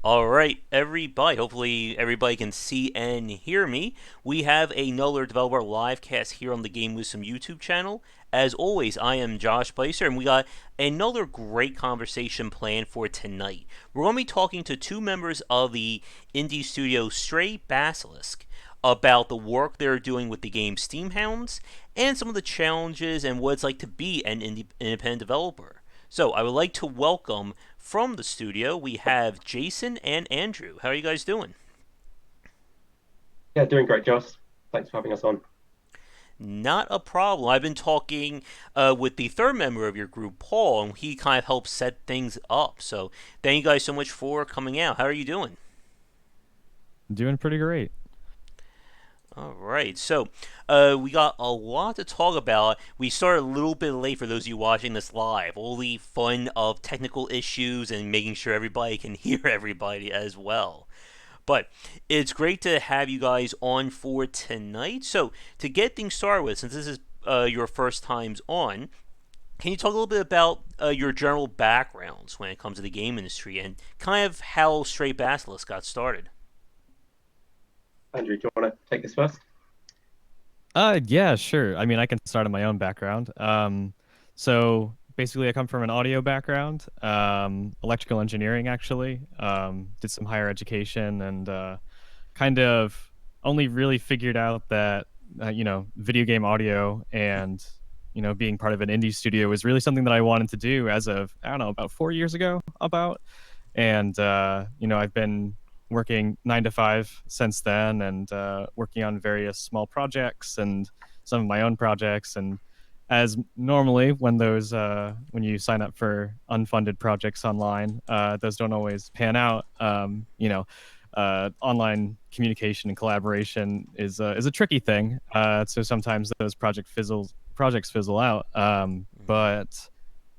All right, everybody. Hopefully, everybody can see and hear me. We have another developer live cast here on the Game Wisdom YouTube channel. As always, I am Josh Placer, and we got another great conversation planned for tonight. We're going to be talking to two members of the indie studio Stray Basilisk about the work they're doing with the game Steamhounds and some of the challenges and what it's like to be an independent developer. So, I would like to welcome from the studio, we have Jason and Andrew. How are you guys doing? Yeah, doing great, Josh. Thanks for having us on. Not a problem. I've been talking with the third member of your group, Paul, and he kind of helps set things up. So, thank you guys so much for coming out. How are you doing? Doing pretty great. All right, so we got a lot to talk about. We started a little bit late for those of you watching this live. All the fun of technical issues and making sure everybody can hear everybody as well. But it's great to have you guys on for tonight. So, to get things started with, since this is your first times on, can you talk a little bit about your general backgrounds when it comes to the game industry and kind of how Stray Basilisk got started? Andrew, do you want to take this first? Yeah, sure. I mean, I can start on my own background. So basically, I come from an audio background, electrical engineering, actually. Did some higher education and kind of only really figured out that, video game audio and, being part of an indie studio was really something that I wanted to do as of, I don't know, about 4 years ago, about. And I've been working 9 to 5 since then, and working on various small projects and some of my own projects. And as normally, when you sign up for unfunded projects online, those don't always pan out. Online communication and collaboration is a tricky thing. So sometimes those projects fizzle out. But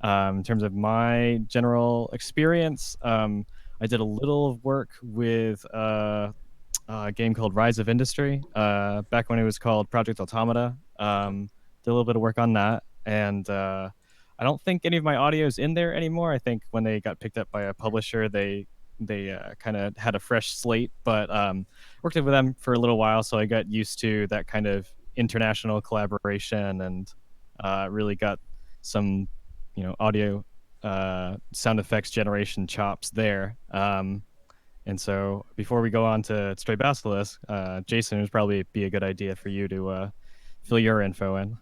in terms of my general experience, I did a little of work with a game called Rise of Industry back when it was called Project Automata. Did a little bit of work on that, and I don't think any of my audio is in there anymore. I think when they got picked up by a publisher, they kind of had a fresh slate, but worked with them for a little while, so I got used to that kind of international collaboration and really got some audio sound effects generation chops there. And so before we go on to Stray Basilisk, Jason, it would probably be a good idea for you to fill your info in.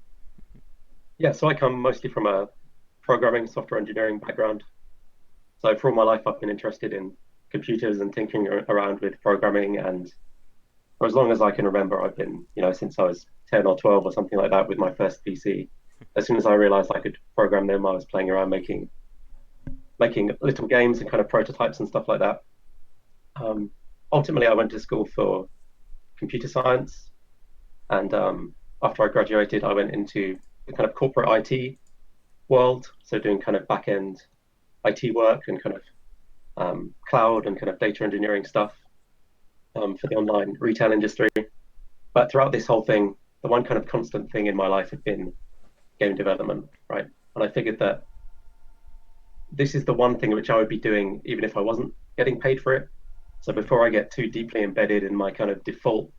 Yeah, so I come mostly from a programming, software engineering background. So for all my life, I've been interested in computers and tinkering around with programming. And for as long as I can remember, I've been, since I was 10 or 12 or something like that with my first PC. As soon as I realized I could program them, I was playing around making little games and kind of prototypes and stuff like that. Um, Ultimately, I went to school for computer science. And after I graduated, I went into the kind of corporate IT world, so doing kind of back end IT work and kind of cloud and kind of data engineering stuff for the online retail industry. But throughout this whole thing, the one kind of constant thing in my life had been game development, right? And I figured that this is the one thing which I would be doing even if I wasn't getting paid for it. So before I get too deeply embedded in my kind of default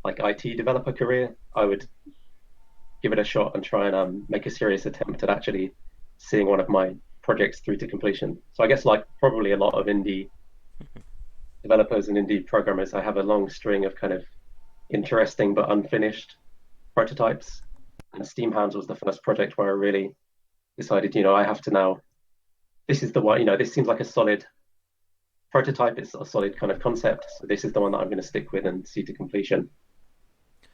like IT developer career, I would give it a shot and try and make a serious attempt at actually seeing one of my projects through to completion. So I guess like probably a lot of indie developers and indie programmers, I have a long string of kind of interesting but unfinished prototypes. And Steamhounds was the first project where I really decided, I have to now. This is the one, this seems like a solid prototype. It's a solid kind of concept. So this is the one that I'm going to stick with and see to completion.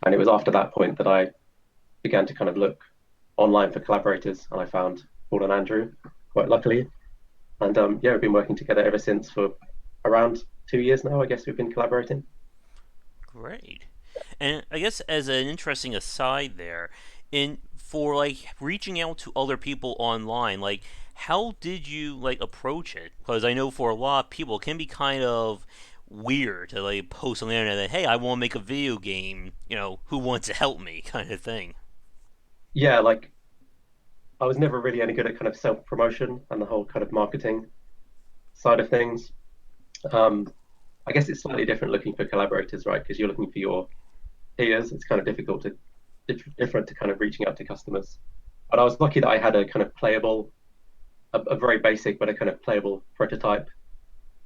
And it was after that point that I began to kind of look online for collaborators, and I found Paul and Andrew, quite luckily. And yeah, we've been working together ever since for around 2 years now. I guess we've been collaborating. Great. And I guess as an interesting aside there, in for like reaching out to other people online, like how did you like approach it? Because I know for a lot of people it can be kind of weird to like post on the internet that hey, I want to make a video game, who wants to help me kind of thing. Yeah, like I was never really any good at kind of self promotion and the whole kind of marketing side of things. Um, I guess it's slightly different looking for collaborators, right? Because you're looking for your peers. It's kind of different to kind of reaching out to customers. But I was lucky that I had a kind of playable, a very basic but a kind of playable prototype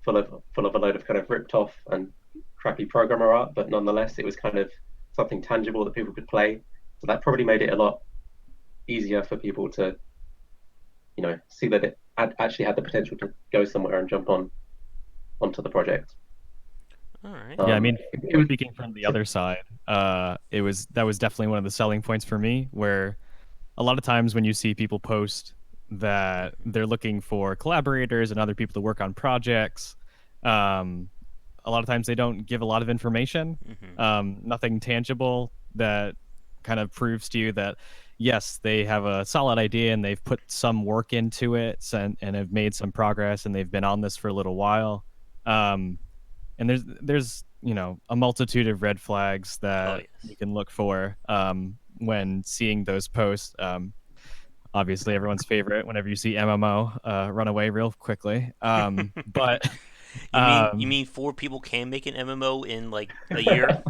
full of a load of kind of ripped off and crappy programmer art, but nonetheless it was kind of something tangible that people could play. So that probably made it a lot easier for people to, see that it actually had the potential to go somewhere and jump onto the project. All right. Yeah, I Um, mean, it was speaking from the other side, that was definitely one of the selling points for me, where a lot of times when you see people post that they're looking for collaborators and other people to work on projects, um, a lot of times they don't give a lot of information, Mm-hmm. nothing tangible that kind of proves to you that yes, they have a solid idea and they've put some work into it and have made some progress and they've been on this for a little while. Um, and there's a multitude of red flags Oh that you yes. can look for when seeing those posts. Obviously, everyone's favorite whenever you see MMO run away real quickly. But You um, mean four people can make an MMO in like a year?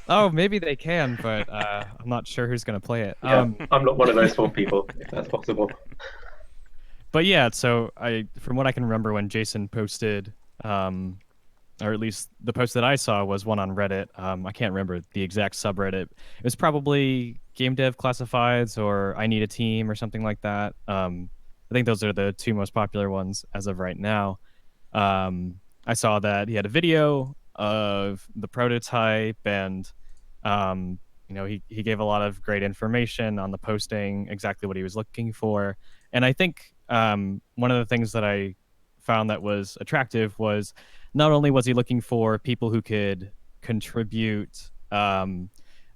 oh, maybe they can, but I'm not sure who's gonna play it. Yeah, I'm not one of those four people, if that's possible. But yeah, so from what I can remember, when Jason posted, or at least the post that I saw was one on Reddit. I can't remember the exact subreddit. It was probably Game Dev Classifieds or I Need a Team or something like that. I think those are the two most popular ones as of right now. I saw that he had a video of the prototype and he gave a lot of great information on the posting, exactly what he was looking for. And I think one of the things that I found that was attractive was not only was he looking for people who could contribute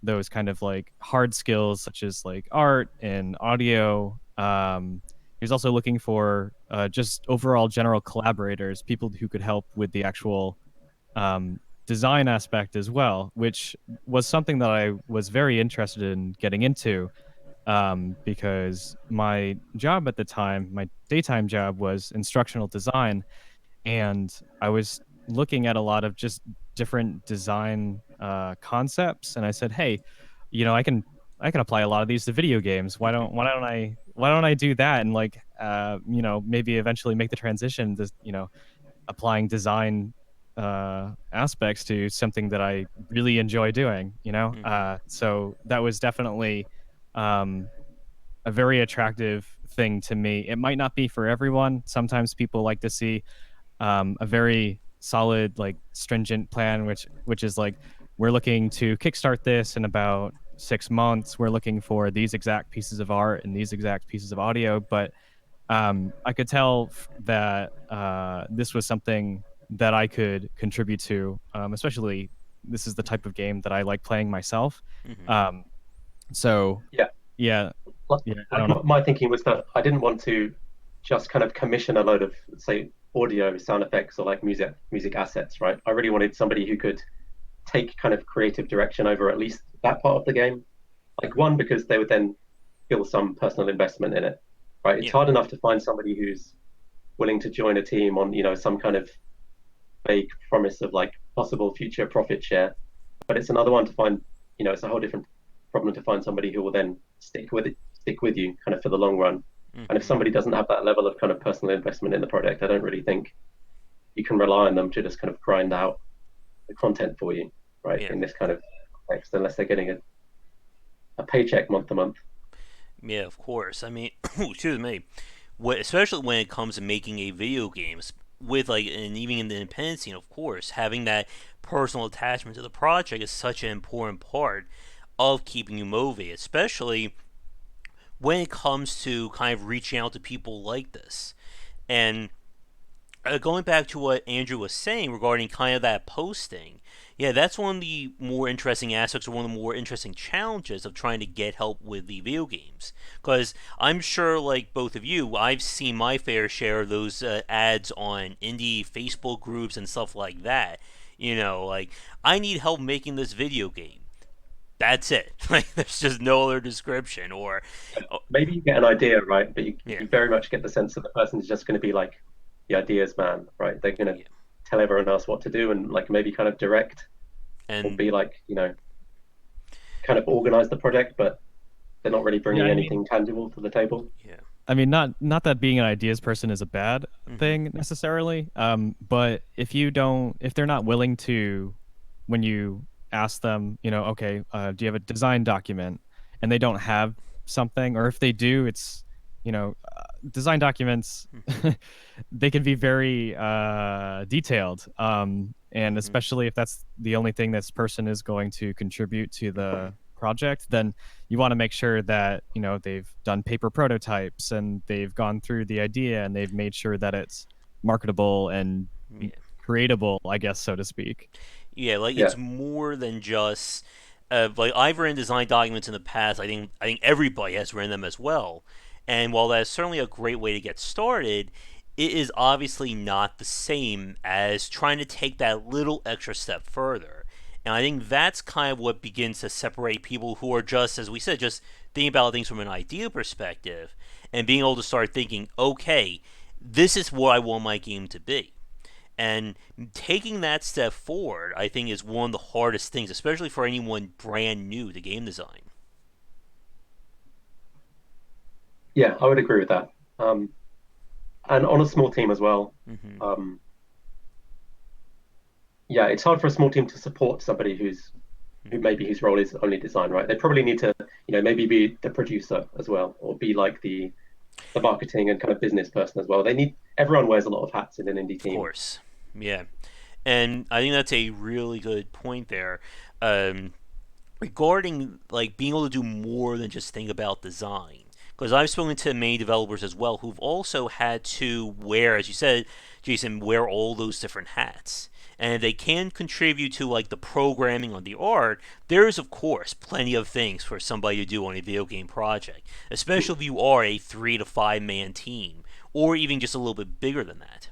those kind of like hard skills such as like art and audio. He was also looking for just overall general collaborators, people who could help with the actual um, design aspect as well, which was something that I was very interested in getting into because my job at the time, my daytime job was instructional design, and I was looking at a lot of just different design concepts, and I said, "Hey, I can apply a lot of these to video games. Why don't I do that and like maybe eventually make the transition to applying design aspects to something that I really enjoy doing, you know? Mm-hmm. So that was definitely um, a very attractive thing to me. It might not be for everyone. Sometimes people like to see a very solid, like stringent plan, which is like we're looking to kickstart this in about 6 months. We're looking for these exact pieces of art and these exact pieces of audio, but I could tell that this was something that I could contribute to, especially this is the type of game that I like playing myself. Mm-hmm. Um, so Yeah, yeah, like, yeah, I like don't know. my thinking was that I didn't want to just kind of commission a load of, say, audio, sound effects, or like music assets, right? I really wanted somebody who could take kind of creative direction over at least that part of the game. Like one, because they would then feel some personal investment in it, right? It's Yeah. hard enough to find somebody who's willing to join a team on, some kind of vague promise of like possible future profit share. But it's another one to find, it's a whole different problem to find somebody who will then stick with you kind of for the long run. And if Mm-hmm. somebody doesn't have that level of kind of personal investment in the project, I don't really think you can rely on them to just kind of grind out the content for you, right? Yeah. In this kind of context, unless they're getting a paycheck month to month. Yeah. Of course. I mean, excuse me. Especially when it comes to making a video game with like, and even in the independent scene, of course, having that personal attachment to the project is such an important part of keeping you motivated, especially when it comes to kind of reaching out to people like this. And going back to what Andrew was saying regarding kind of that posting, yeah, that's one of the more interesting aspects or one of the more interesting challenges of trying to get help with the video games. Because I'm sure, like both of you, I've seen my fair share of those ads on indie Facebook groups and stuff like that. Like, I need help making this video game. That's it. Like, there's just no other description. Or, oh, Maybe you get an idea, right? But yeah, you very much get the sense that the person is just going to be like the ideas man, right? They're going to yeah, tell everyone else what to do and like maybe kind of direct or And be like, kind of organize the project, but they're not really Yeah, bringing anything tangible to the table. yeah. I mean, not that being an ideas person is a bad Mm-hmm. thing necessarily. But if they're not willing to, when you ask them, okay, do you have a design document, and they don't have something, or if they do, it's, design documents, Mm-hmm. they can be very detailed. And Mm-hmm. especially if that's the only thing this person is going to contribute to the project, then you want to make sure that they've done paper prototypes and they've gone through the idea and they've made sure that it's marketable and Yeah. creatable, I guess, so to speak. Yeah, like Yeah, it's more than just like I've written design documents in the past. I think everybody has written them as well. And while that's certainly a great way to get started, it is obviously not the same as trying to take that little extra step further. And I think that's kind of what begins to separate people who are just, as we said, just thinking about things from an idea perspective and being able to start thinking, okay, this is what I want my game to be. And taking that step forward, I think, is one of the hardest things, especially for anyone brand new to game design. yeah, I would agree with that. Um, and on a small team as well. Mm-hmm. Um, yeah, it's hard for a small team to support somebody who maybe whose role is only design, right? They probably need to, maybe be the producer as well, or be like the marketing and kind of business person as well. Everyone wears a lot of hats in an indie Of team. course. Yeah. And I think that's a really good point there. Um, Regarding like being able to do more than just think about design. Because I've spoken to many developers as well who've also had to wear, as you said, Jason, wear all those different hats. And they can contribute to like the programming on the art. There is of course plenty of things for somebody to do on a video game project, especially if you are a 3 to 5 man team, or even just a little bit bigger than that.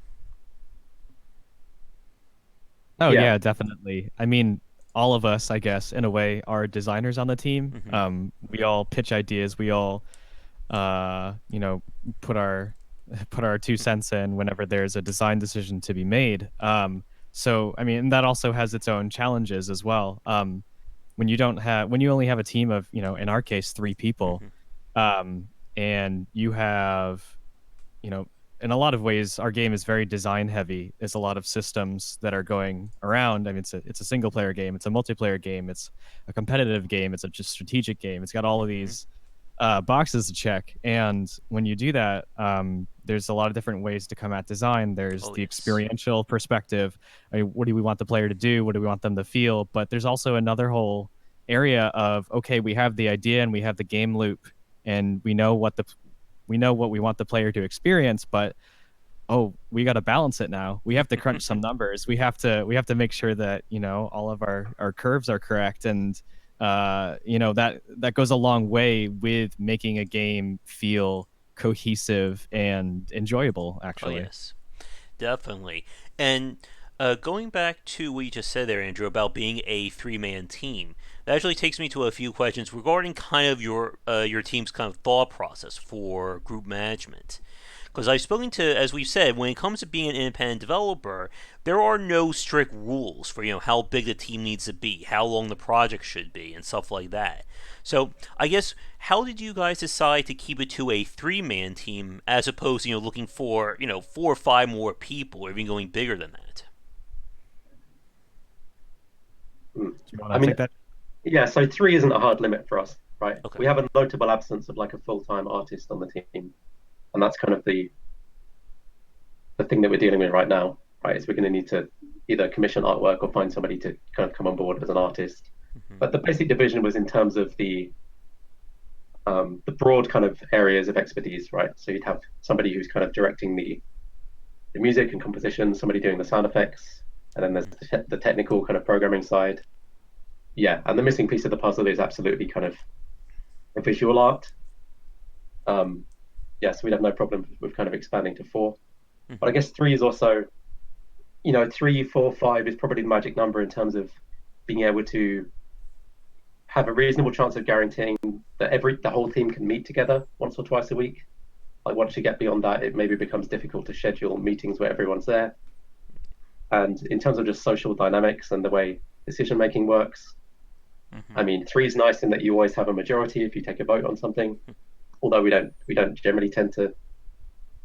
Oh Yeah, yeah, definitely. I mean, all of us, I guess, in a way, are designers on the team. Mm-hmm. We all pitch ideas. We all, you know, put our put our 2 cents in whenever there's a design decision to be made. So I mean, that also has its own challenges as well. When you only have a team of, in our case, 3 people, Mm-hmm. um, and you have, you know, in a lot of ways, our game is very design heavy. There's a lot of systems that are going around. I mean, it's a single player game, it's a multiplayer game, it's a competitive game, it's a just strategic game. It's got all of Mm-hmm. these boxes to check. And when you do that, there's a lot of different ways to come at design. There's Oh the yes. experiential perspective. I mean, what do we want the player to do? What do we want them to feel? But there's also another whole area of, okay, we have the idea and we have the game loop, and we know what we want the player to experience, but oh, we got to balance it now. We have to crunch some numbers. We have to make sure that all of our curves are correct, and that goes a long way with making a game feel cohesive and enjoyable. Oh Actually, yes. Definitely. And going back to what you just said there, Andrew, about being a 3 man team, that actually takes me to a few questions regarding kind of your team's kind of thought process for group management. Because I've spoken to, as we've said, when it comes to being an independent developer, there are no strict rules for how big the team needs to be, how long the project should be, and stuff like that. So I guess how did you guys decide to keep it to a 3 man team as opposed to looking for 4 or 5 more people, or even going bigger than that? Mm. do you want I to mean, take that? yeah. So three isn't a hard limit for us, right? Okay. We have a notable absence of like a full-time artist on the team, and that's kind of the thing that we're dealing with right now, right? Is we're going to need to either commission artwork or find somebody to kind of come on board as an artist. Mm-hmm. But the basic division was in terms of the broad kind of areas of expertise, right? So you'd have somebody who's kind of directing the music and composition, somebody doing the sound effects, and then there's the technical kind of programming side. Yeah, and the missing piece of the puzzle is absolutely kind of a visual art. Um, yes, we'd have no problem with kind of expanding to four. But I Mm-hmm. guess three is also, 3, 4, 5 is probably the magic number in terms of being able to have a reasonable chance of guaranteeing that the whole team can meet together once or twice a week. Like once you get beyond that, it maybe becomes difficult to schedule meetings where everyone's there. And in terms of just social dynamics and the way decision making works, I Hmm. mean, three is nice in that you always have a majority if you take a vote on something. Although we don't generally tend to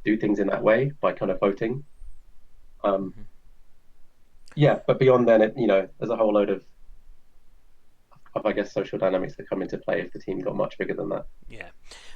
do things in that way by kind of voting. Um, Hmm. yeah, but beyond then, there's a whole load of I guess social dynamics that come into play if the team got much bigger than that. Yeah.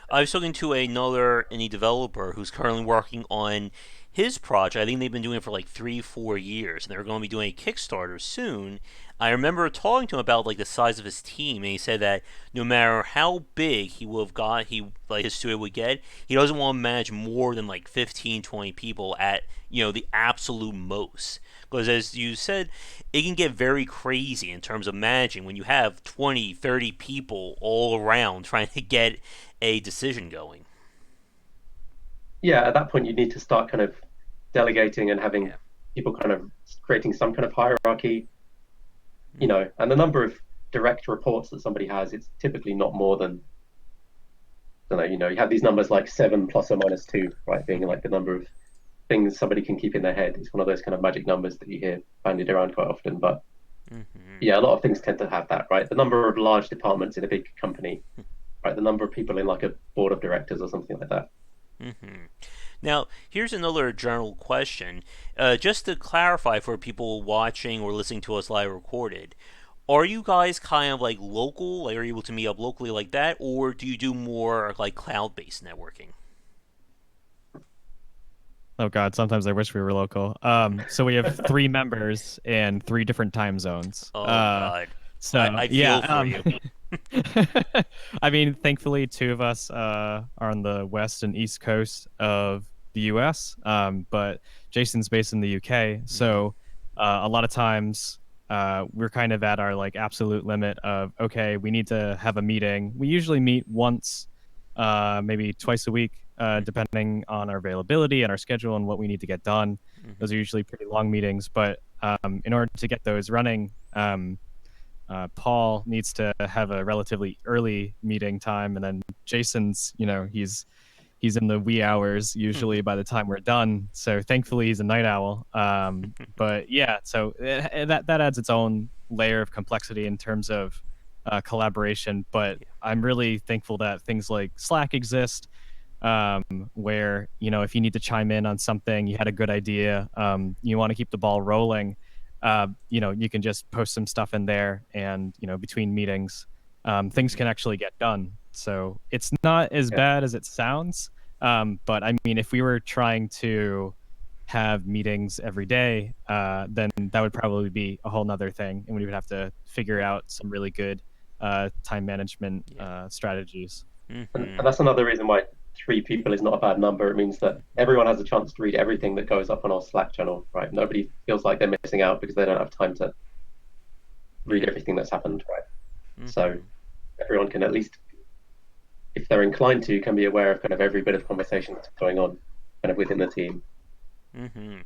I was talking to another indie developer who's currently working on his project. I think they've been doing it for like 3, 4 years, and they're going to be doing a Kickstarter soon. I remember talking to him about like the size of his team, and he said that no matter how big he would have got, he like his studio would get, he doesn't want to manage more than like 15, 20 people at the absolute most. Because as you said, it can get very crazy in terms of managing when you have 20, 30 people all around trying to get a decision going. Yeah, at that point, you need to start kind of delegating and having Yeah. people kind of creating some kind of hierarchy, Hmm. and the number of direct reports that somebody has, it's typically not more than, I don't know, you have these numbers like 7 ± 2, right? Being like the number of things somebody can keep in their head. It's one of those kind of magic numbers that you hear bandied around quite often. But Hmm. yeah, a lot of things tend to have that, right? The number of large departments in a big company, right? The number of people in like a board of directors or something like that. Hmm. Now, here's another general question. Just to clarify for people watching or listening to us live recorded, are you guys kind of like local? Like, are you able to meet up locally like that? Or do you do more like cloud based networking? Oh God, sometimes I wish we were local. So we have three members in three different time zones. Oh, God. So I yeah, feel for you. I mean, thankfully, two of us are on the west and east coast of the U.S. But Jason's based in the U.K., Hmm. so a lot of times we're kind of at our like absolute limit of okay, we need to have a meeting. We usually meet once, maybe twice a week, depending on our availability and our schedule and what we need to get done. Hmm. Those are usually pretty long meetings, but in order to get those running, Paul needs to have a relatively early meeting time, and then Jason's, he's in the wee hours usually by the time we're done. So thankfully, he's a night owl. But yeah, so that adds its own layer of complexity in terms of collaboration. But Yeah. I'm really thankful that things like Slack exist, um, where if you need to chime in on something, you had a good idea, you want to keep the ball rolling, you can just post some stuff in there, and between meetings, things can Hmm. actually get done. So it's not as Yeah, bad as it sounds. But I mean, if we were trying to have meetings every day, then that would probably be a whole nother thing, and we would have to figure out some really good time management Yeah. strategies. and Hmm. that's another reason why three people is not a bad number. It means that everyone has a chance to read everything that goes up on our Slack channel, right? Nobody feels like they're missing out because they don't have time to read Yeah. everything that's happened, right? So Hmm. everyone can at least, if they're inclined to, can be aware of kind of every bit of conversation that's going on kind of within the team. Hmm.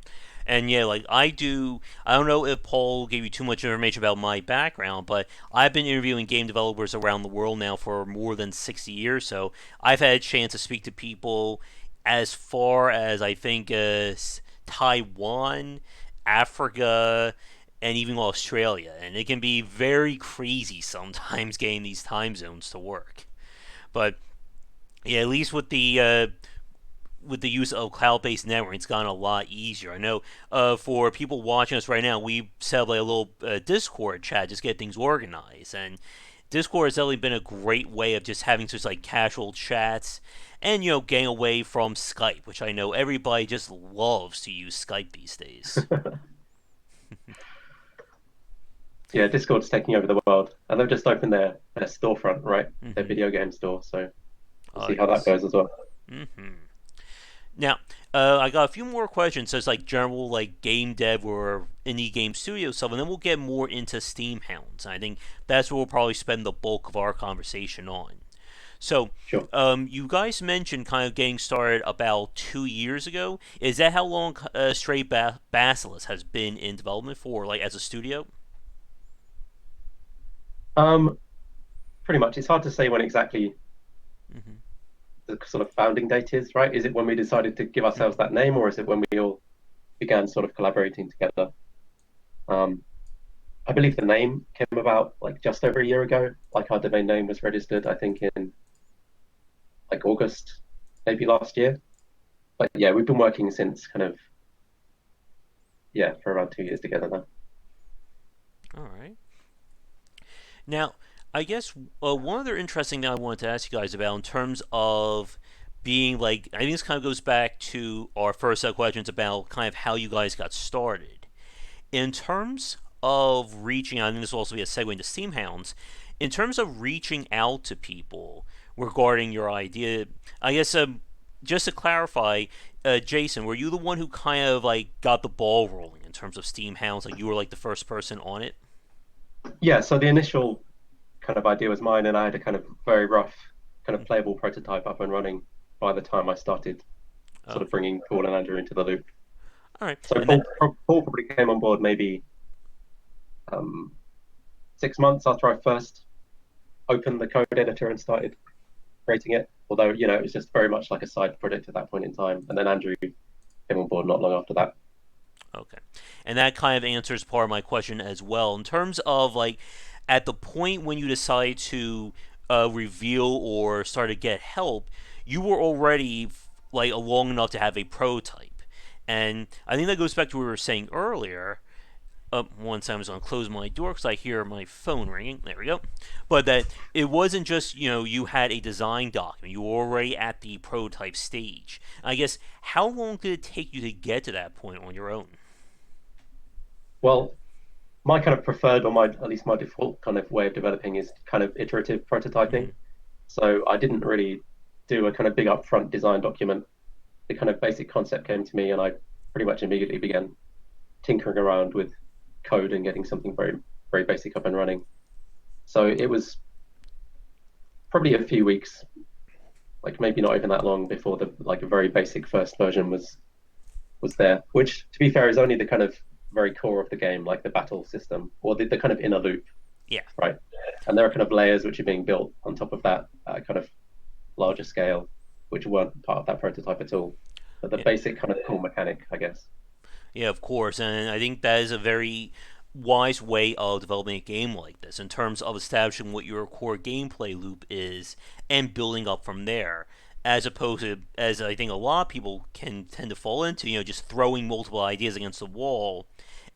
And yeah, like I do. I don't know if Paul gave you too much information about my background, but I've been interviewing game developers around the world now for more than 60 years. So I've had a chance to speak to people as far as I think Taiwan, Africa, and even Australia. And it can be very crazy sometimes getting these time zones to work. But yeah, at least with the use of cloud-based networking, it's gotten a lot easier. I know for people watching us right now, we set up like a little Discord chat, just get things organized. And Discord has definitely been a great way of just having just like casual chats and getting away from Skype, which I know everybody just loves to use Skype these days. Yeah, Discord's taking over the world, and they've just opened their storefront, right? Their Hmm. video game store. So we'll Oh see how that yes. goes as well. Hmm. Now, I got a few more questions. So it's like general like game dev or indie game studio stuff, and then we'll get more into Steamhounds. And I think that's what we'll probably spend the bulk of our conversation on. So, Sure. you guys mentioned kind of getting started about 2 years ago. Is that how long Stray Basilisk has been in development for, like as a studio? Um, Pretty much. It's hard to say when exactly Hmm. the sort of founding date is, right? Is it when we decided to give ourselves Hmm. that name, or is it when we all began sort of collaborating together? I believe the name came about like just over a year ago. Like our domain name was registered, I think, in like August, maybe last year. But yeah, we've been working since kind of yeah for around 2 years together now. All right. Now, I guess one other interesting thing I wanted to ask you guys about in terms of being like, I think this kind of goes back to our first set of questions about kind of how you guys got started. In terms of reaching out, and this will also be a segue into Steamhounds, in terms of reaching out to people regarding your idea, I guess just to clarify, Jason, were you the one who kind of like got the ball rolling in terms of Steamhounds? Like you were like the first person on it? Yeah, so the initial kind of idea was mine, and I had a kind of very rough, kind of playable prototype up and running by the time I started sort of Okay. bringing Paul and Andrew into the loop. All right. So And that, Paul probably came on board maybe um, 6 months after I first opened the code editor and started creating it. Although, it was just very much like a side project at that point in time. And then Andrew came on board not long after that. okay. And that kind of answers part of my question as well. In terms of like, at the point when you decide to reveal or start to get help, you were already like long enough to have a prototype. And I think that goes back to what we were saying earlier. One second, I'm just going to close my door because I hear my phone ringing. There we go. But that it wasn't just, you had a design document. You were already at the prototype stage. I guess, how long did it take you to get to that point on your own? Well, my kind of preferred, or my at least my default kind of way of developing is kind of iterative Mm-hmm. prototyping. So I didn't really do a kind of big upfront design document. The kind of basic concept came to me, and I pretty much immediately began tinkering around with code and getting something very, very basic up and running. So it was probably a few weeks, like maybe not even that long before the like a very basic first version was there, which to be fair is only the kind of very core of the game, like the battle system or the kind of inner loop, Yeah. right? And there are kind of layers which are being built on top of that kind of larger scale, which weren't part of that prototype at all. But the Yeah. basic kind of core mechanic, I guess. Yeah, of course. And I think that is a very wise way of developing a game like this in terms of establishing what your core gameplay loop is and building up from there. As opposed to, as I think a lot of people can tend to fall into, just throwing multiple ideas against the wall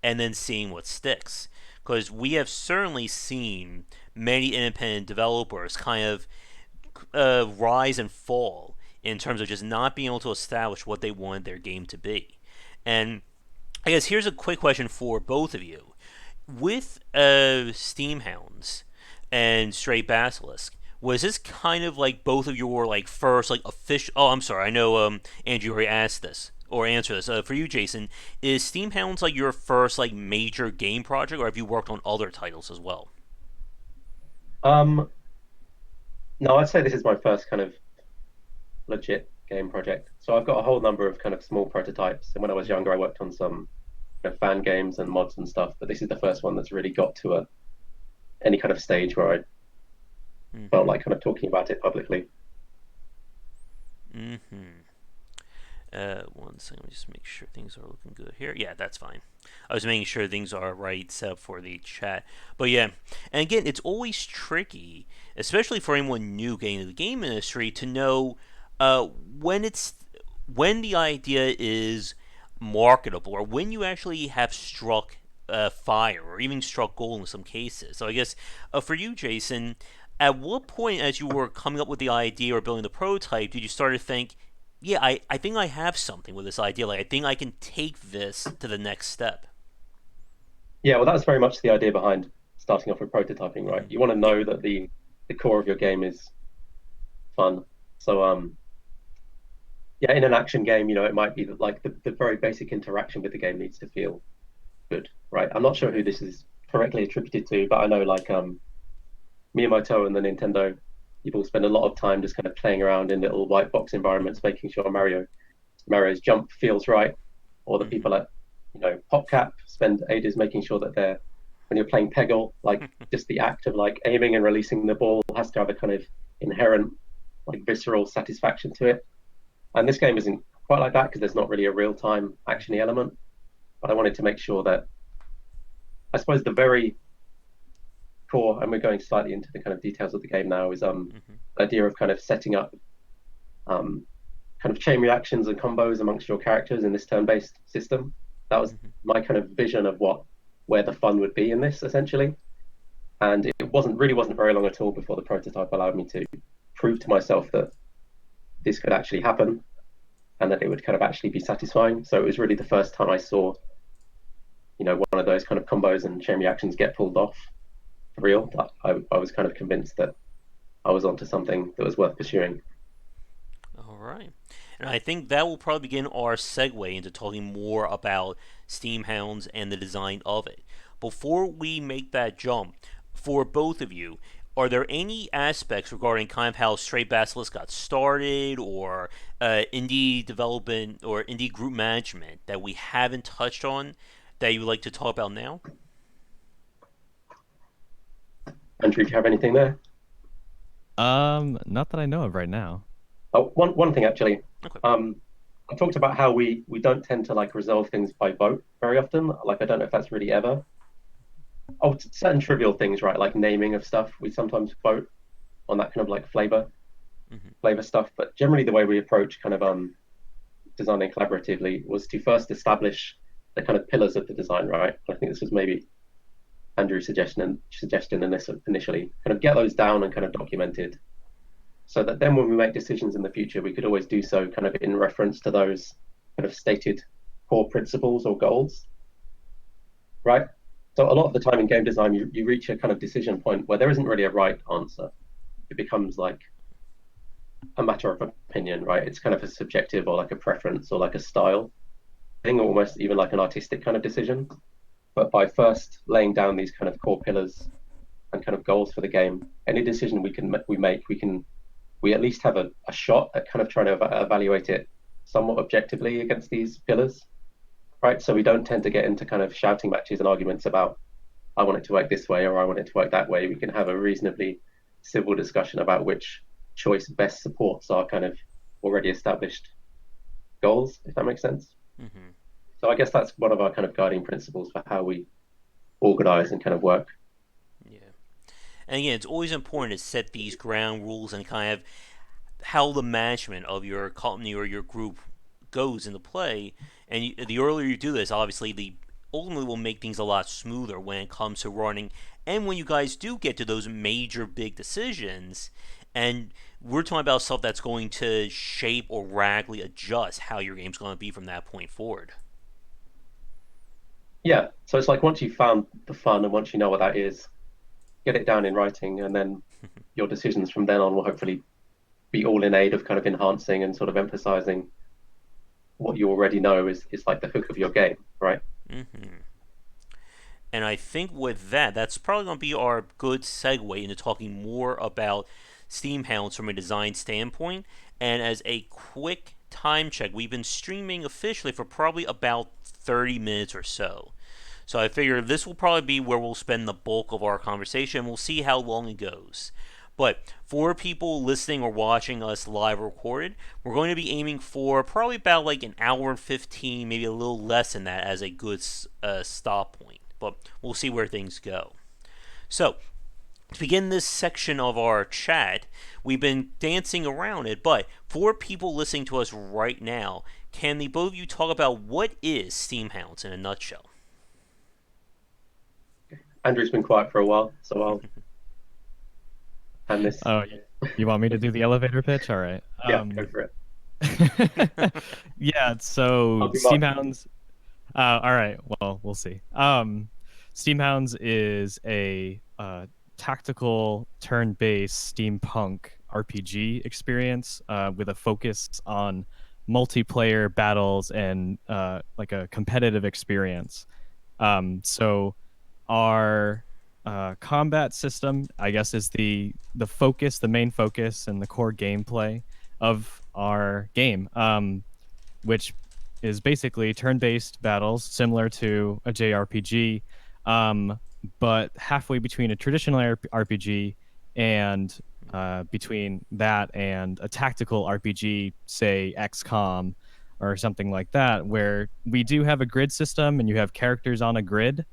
and then seeing what sticks. Because we have certainly seen many independent developers kind of rise and fall in terms of just not being able to establish what they wanted their game to be. And I guess here's a quick question for both of you. With Steamhounds and Stray Basilisk, was this kind of like both of your like first like official? Oh, I'm sorry. I know Andrew already asked this or answered this. For you, Jason, is Steamhounds like your first like major game project, or have you worked on other titles as well? Um, no, I'd say this is my first kind of legit game project. So I've got a whole number of kind of small prototypes. And when I was Mm-hmm. younger, I worked on some fan games and mods and stuff. But this is the first one that's really got to any kind of stage where I felt Mm-hmm. like kind of talking about it publicly. Mm-hmm. One second, let me just make sure things are looking good here. Yeah, that's fine. I was making sure things are right set up for the chat. But yeah, and again, it's always tricky, especially for anyone new getting into the game industry, to know when when the idea is marketable or when you actually have struck fire or even struck gold in some cases. So I guess for you, Jason, at what point, as you were coming up with the idea or building the prototype, did you start to think, yeah, I think I have something with this idea. Like, I think I can take this to the next step. Yeah, well, that's very much the idea behind starting off with prototyping, right? Mm-hmm. You want to Yeah. know that the core of your game is fun. So yeah, in an action game, it might be that like the very basic interaction with the game needs to feel good, right? I'm not sure Mm-hmm. who this is correctly attributed to, but I know like Miyamoto and the Nintendo people spend a lot of time just kind of playing around in little white box environments, making sure Mario's jump feels right, or the Mm-hmm. people at PopCap spend ages making sure that they're when you're playing Peggle, like just the act of like aiming and releasing the ball has to have a kind of inherent like visceral satisfaction to it. And this game isn't quite like that because there's not really a real time actiony element. But I wanted to make sure that suppose the very core, and we're going slightly into the kind of details of the game now, is Mm-hmm. the idea of kind of setting up um, kind of chain reactions and combos amongst your characters in this turn-based system. That was Mm-hmm. my kind of vision of where the fun would be in this, essentially. And it wasn't very long at all before the prototype allowed me to prove to myself that this could actually happen and that it would kind of actually be satisfying. So it was really the first time I saw, one of those kind of combos and chain reactions get pulled off for real. I was kind of convinced that I was onto something that was worth pursuing. All right. And I think that will probably begin our segue into talking more about Steamhounds and the design of it. Before we make that jump, for both of you, are there any aspects regarding kind of how Stray Basilisk got started, or indie development or indie group management that we haven't touched on that you would like to talk about now? Andrew, do you have anything there? Not that I know of right now. Oh, one thing actually. Okay. I talked about how we don't tend to like resolve things by vote very often. Like I don't know if that's really ever. Oh, certain trivial things, right? Like naming of stuff, we sometimes vote on that kind of like Mm-hmm. flavor stuff. But generally, the way we approach kind of designing collaboratively was to first establish the kind of pillars of the design, right? I think this was maybe Andrew's suggestion in this initially. Kind of get those down and kind of documented, so that then when we make decisions in the future, we could always do so kind of in reference to those kind of stated core principles or goals, right? So a lot of the time in game design, you reach a kind of decision point where there isn't really a right answer. It becomes like a matter of opinion, right? It's kind of a subjective or like a preference or like a style thing, or almost even like an artistic kind of decision. But by first laying down these kind of core pillars and kind of goals for the game, any decision we make, we at least have a shot at kind of trying to evaluate it somewhat objectively against these pillars, right? So we don't tend to get into kind of shouting matches and arguments about I want it to work this way or I want it to work that way. We can have a reasonably civil discussion about which choice best supports our kind of already established goals, if that makes sense. Mm-hmm. So I guess that's one of our kind of guiding principles for how we organize and kind of work. Yeah. And again, it's always important to set these ground rules and kind of how the management of your company or your group goes into play. And the earlier you do this, obviously, the ultimately will make things a lot smoother when it comes to running. And when you guys do get to those major big decisions, and we're talking about stuff that's going to shape or radically adjust how your game's going to be from that point forward. Yeah. So it's like once you've found the fun and once you know what that is, get it down in writing, and then your decisions from then on will hopefully be all in aid of kind of enhancing and sort of emphasizing what you already know is like the hook of your game, right? Mm-hmm. And I think with that, that's probably going to be our good segue into talking more about Steamhounds from a design standpoint. And as a quick time check, we've been streaming officially for probably about 30 minutes or so. So I figure this will probably be where we'll spend the bulk of our conversation. We'll see how long it goes. But for people listening or watching us live recorded, we're going to be aiming for probably about like an hour and 15, maybe a little less than that as a good stop point. But we'll see where things go. So, to begin this section of our chat, we've been dancing around it, but for people listening to us right now, can the both of you talk about what is Steamhounds in a nutshell? Andrew's been quiet for a while, so I'll hand this. Oh, you want me to do the elevator pitch? All right. Yeah, go for it. Yeah, so I'll be Mark. Steamhounds. All right. Well, we'll see. Steamhounds is a tactical turn-based steampunk RPG experience with a focus on multiplayer battles and like a competitive experience. So our combat system, I guess, is the focus, the main focus, and the core gameplay of our game, which is basically turn-based battles similar to a JRPG, but halfway between a traditional RPG and between that and a tactical RPG, say XCOM or something like that, where we do have a grid system and you have characters on a grid,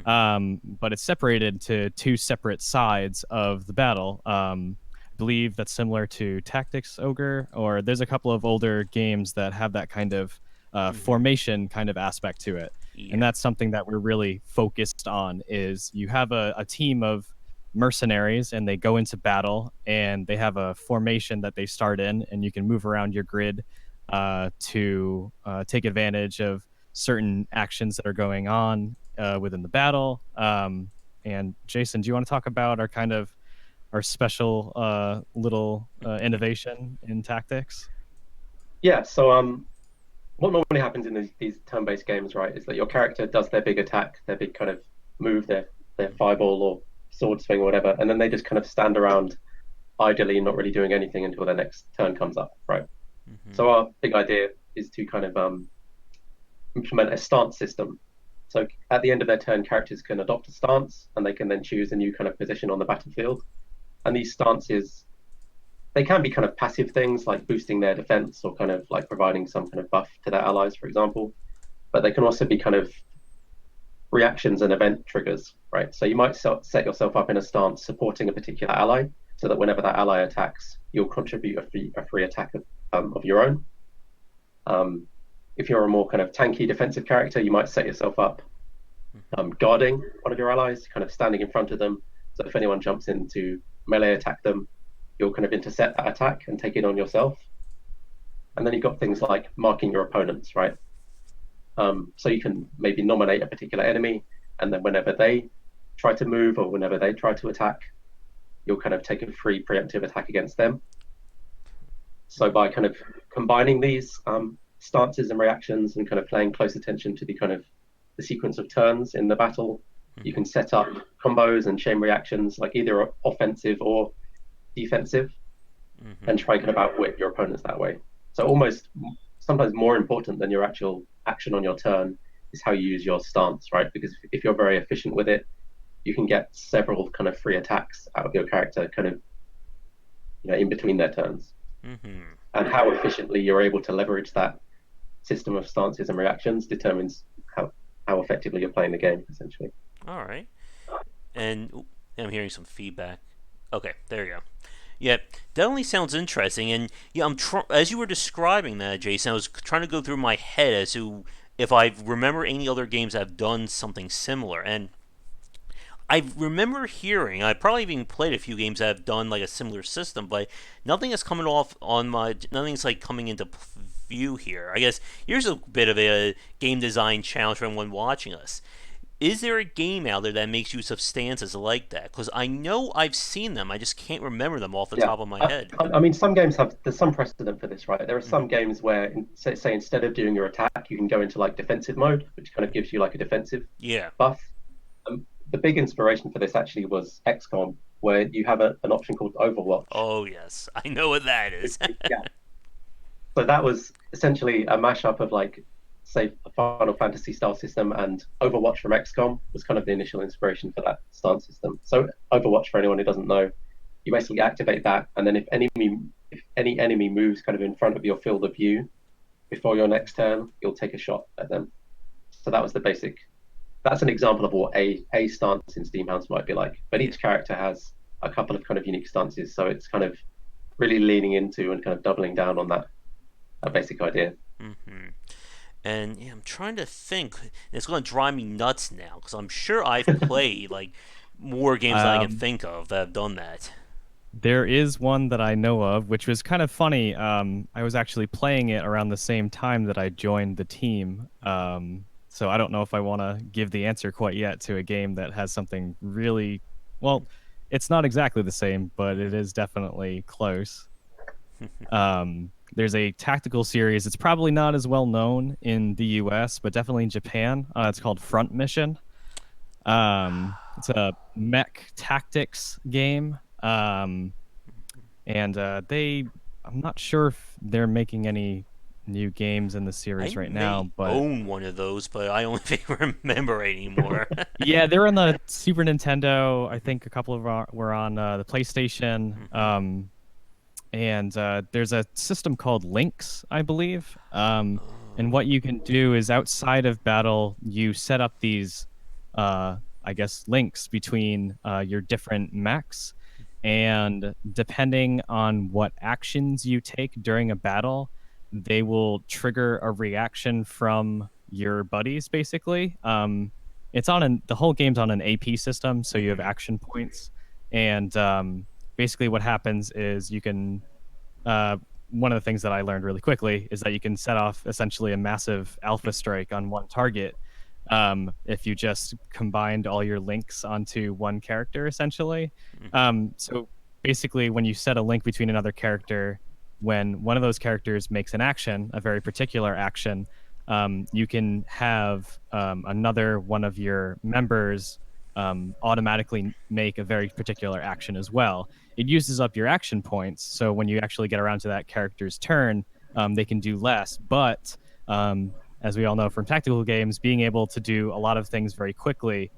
but it's separated to two separate sides of the battle. I believe that's similar to Tactics Ogre, or there's a couple of older games that have that kind of Mm-hmm. formation kind of aspect to it. And Yeah. that's something that we're really focused on is you have a team of mercenaries and they go into battle and they have a formation that they start in and you can move around your grid to take advantage of certain actions that are going on within the battle. And Jason, do you want to talk about our special little innovation in tactics? Yeah. So what normally happens in these turn-based games, right, is that your character does their big attack, their big kind of move, their fireball or sword swing or whatever, and then they just kind of stand around idly, not really doing anything until their next turn comes up, right? Mm-hmm. So our big idea is to kind of implement a stance system. So at the end of their turn, characters can adopt a stance, and they can then choose a new kind of position on the battlefield. And these stances, they can be kind of passive things like boosting their defense or kind of like providing some kind of buff to their allies, for example. But they can also be kind of reactions and event triggers, right? So you might set yourself up in a stance supporting a particular ally, so that whenever that ally attacks, you'll contribute a free attack of your own. If you're a more kind of tanky defensive character, you might set yourself up guarding one of your allies, kind of standing in front of them. So if anyone jumps in to melee attack them, you'll kind of intercept that attack and take it on yourself. And then you've got things like marking your opponents, right? So you can maybe nominate a particular enemy, and then whenever they try to move or whenever they try to attack, you'll kind of take a free preemptive attack against them. So by kind of combining these stances and reactions and kind of paying close attention to the kind of the sequence of turns in the battle, you can set up combos and chain reactions like either offensive or defensive, Mm-hmm. and try kind of outwit your opponents that way. So almost sometimes more important than your actual action on your turn is how you use your stance, right? Because if you're very efficient with it, you can get several kind of free attacks out of your character kind of in between their turns. Mm-hmm. And how efficiently you're able to leverage that system of stances and reactions determines how effectively you're playing the game, essentially. All right. And I'm hearing some feedback. Okay, there you go. Yeah, definitely sounds interesting. And yeah, as you were describing that, Jason, I was trying to go through my head as to if I remember any other games that have done something similar. And I remember hearing, I probably even played a few games that have done like a similar system, but nothing is coming off on my, nothing's like coming into view here. I guess here's a bit of a game design challenge for anyone watching us. Is there a game out there that makes use of stances like that? Because I know I've seen them, I just can't remember them off the Yeah, top of my head. I mean, some games there's some precedent for this, right? There are Mm-hmm. some games where, say, instead of doing your attack, you can go into like defensive mode, which kind of gives you like a defensive Yeah. buff. The big inspiration for this actually was XCOM, where you have an option called Overwatch. Oh yes, I know what that is. Yeah. So that was essentially a mashup of like, say, a Final Fantasy style system, and Overwatch from XCOM was kind of the initial inspiration for that stance system. So Overwatch, for anyone who doesn't know, you basically activate that, and then if any enemy moves kind of in front of your field of view before your next turn, you'll take a shot at them. So that was the basic. That's an example of what a stance in Steamhounds might be like. But Yeah. each character has a couple of kind of unique stances, so it's kind of really leaning into and kind of doubling down on that basic idea. Mm-hmm. And yeah, I'm trying to think. It's going to drive me nuts now because I'm sure I've played like more games than I can Um, think of that have done that. there is one that I know of, which was kind of funny. I was actually playing it around the same time that I joined the team. So I don't know if I want to give the answer quite yet to a game that has something really, well, it's not exactly the same, but it is definitely close. There's a tactical series. It's probably not as well known in the US, but definitely in Japan. It's called Front Mission. It's a mech tactics game. And I'm not sure if they're making any new games in the I series right may now, but own one of those, but I don't think I remember anymore. yeah, they're on the Super Nintendo. I think a couple of were on the PlayStation. Mm-hmm. And there's a system called Lynx, I believe. And Oh. what you can do is outside of battle, you set up these I guess, links between your different mechs. And depending on what actions you take during a battle, they will trigger a reaction from your buddies, basically. The whole game's on an AP system, so you have Mm-hmm. action points. And basically, what happens is you can uh, one of the things that I learned really quickly is that you can set off essentially a massive alpha strike on one target if you just combined all your links onto one character, essentially. Mm-hmm. So basically, when you set a link between another character, when one of those characters makes an action, a very particular action, you can have another one of your members automatically make a very particular action as well. It uses up your action points, so when you actually get around to that character's turn, they can do less. But as we all know from tactical games, being able to do a lot of things very quickly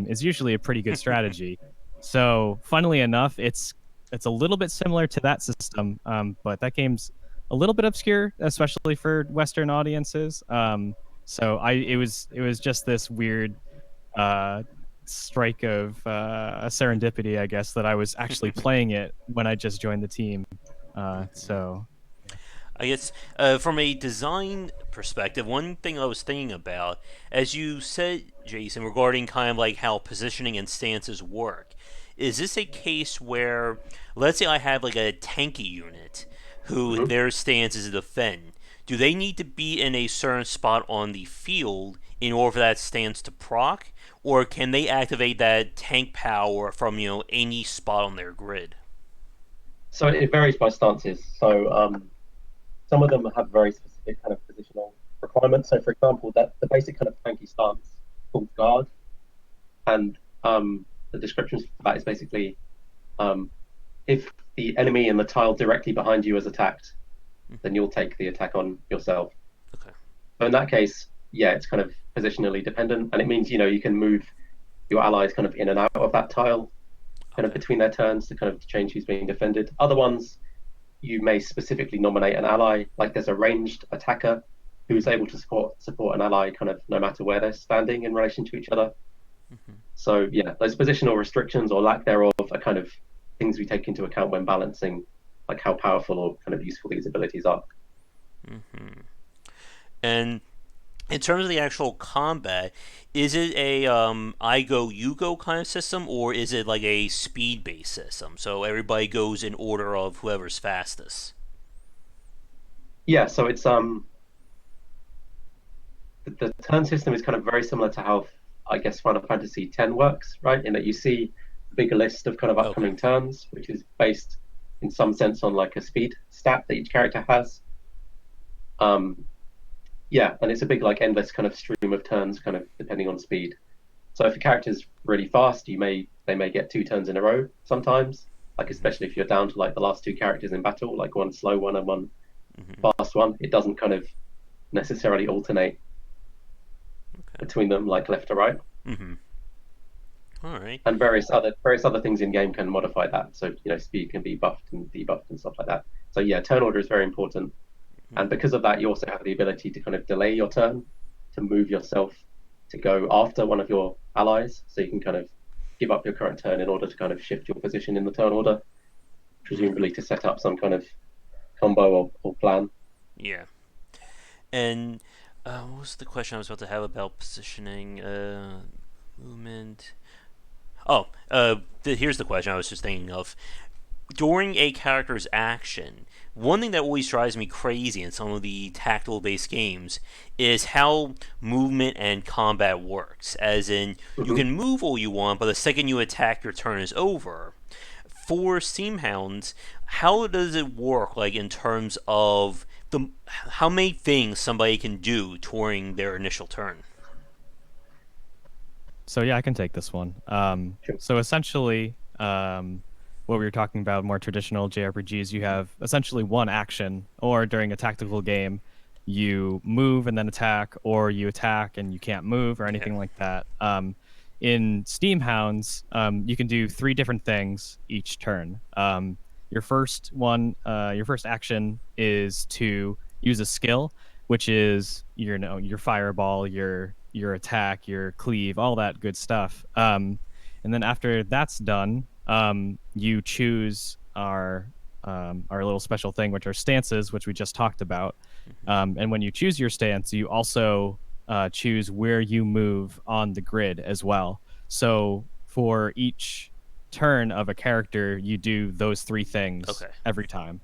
is usually a pretty good strategy. So, funnily enough, it's a little bit similar to that system, but that game's a little bit obscure, especially for Western audiences. So it was just this weird uh, strike of a serendipity, I guess, that I was actually playing it when I just joined the team. So yeah. I guess from a design perspective, one thing I was thinking about, as you said, Jason, regarding kind of like how positioning and stances work, is this a case where, let's say I have like a tanky unit who Hmm. their stance is to defend, do they need to be in a certain spot on the field in order for that stance to proc, or can they activate that tank power from any spot on their grid? So it varies by stances. So some of them have very specific kind of positional requirements. So for example, that the basic kind of tanky stance called guard, and the description for that is basically um, if the enemy in the tile directly behind you is attacked, then you'll take the attack on yourself. Okay. So in that case, yeah, it's kind of positionally dependent, and it means you can move your allies kind of in and out of that tile, kind of Okay. between their turns to kind of change who's being defended. Other ones, you may specifically nominate an ally, like there's a ranged attacker who's able to support an ally kind of no matter where they're standing in relation to each other. Mm-hmm. So yeah, those positional restrictions or lack thereof are kind of things we take into account when balancing like how powerful or kind of useful these abilities are. Mm-hmm. And in terms of the actual combat, is it a I go you go kind of system, or is it like a speed based system? So everybody goes in order of whoever's fastest. Yeah, so it's the turn system is kind of very similar to how I guess Final Fantasy X works, right? In that you see a bigger list of kind of Okay. upcoming turns, which is based in some sense on like a speed stat that each character has. Um, yeah, and it's a big like endless kind of stream of turns, kind of depending on speed. So if a character's really fast, they may get two turns in a row sometimes. Like Mm-hmm. especially if you're down to like the last two characters in battle, like one slow one and one Mm-hmm. fast one, it doesn't kind of necessarily alternate Okay. between them like left to right. Mm-hmm. All right. And various other things in game can modify that. So speed can be buffed and debuffed and stuff like that. So yeah, turn order is very important. Mm-hmm. And because of that, you also have the ability to kind of delay your turn, to move yourself to go after one of your allies. So you can kind of give up your current turn in order to kind of shift your position in the turn order, Mm-hmm. presumably to set up some kind of combo or plan. Yeah. And what was the question I was about to have about positioning, movement? Oh, here's the question I was just thinking of. During a character's action, one thing that always drives me crazy in some of the tactical based games is how movement and combat works. As in, you Hmm. can move all you want, but the second you attack, your turn is over. For Steamhounds, how does it work, like in terms of the how many things somebody can do during their initial turn? So yeah, I can take this one. Sure. So essentially, what we were talking about, more traditional JRPGs, you have essentially one action, or during a tactical game, you move and then attack, or you attack and you can't move, or Yeah. anything like that. In Steamhounds, you can do three different things each turn. Your first action is to use a skill, which is your fireball, your your attack, your cleave, all that good stuff. And then after that's done, you choose our little special thing, which are stances, which we just talked about. And when you choose your stance, you also choose where you move on the grid as well. So for each turn of a character, you do those three things Okay. every time.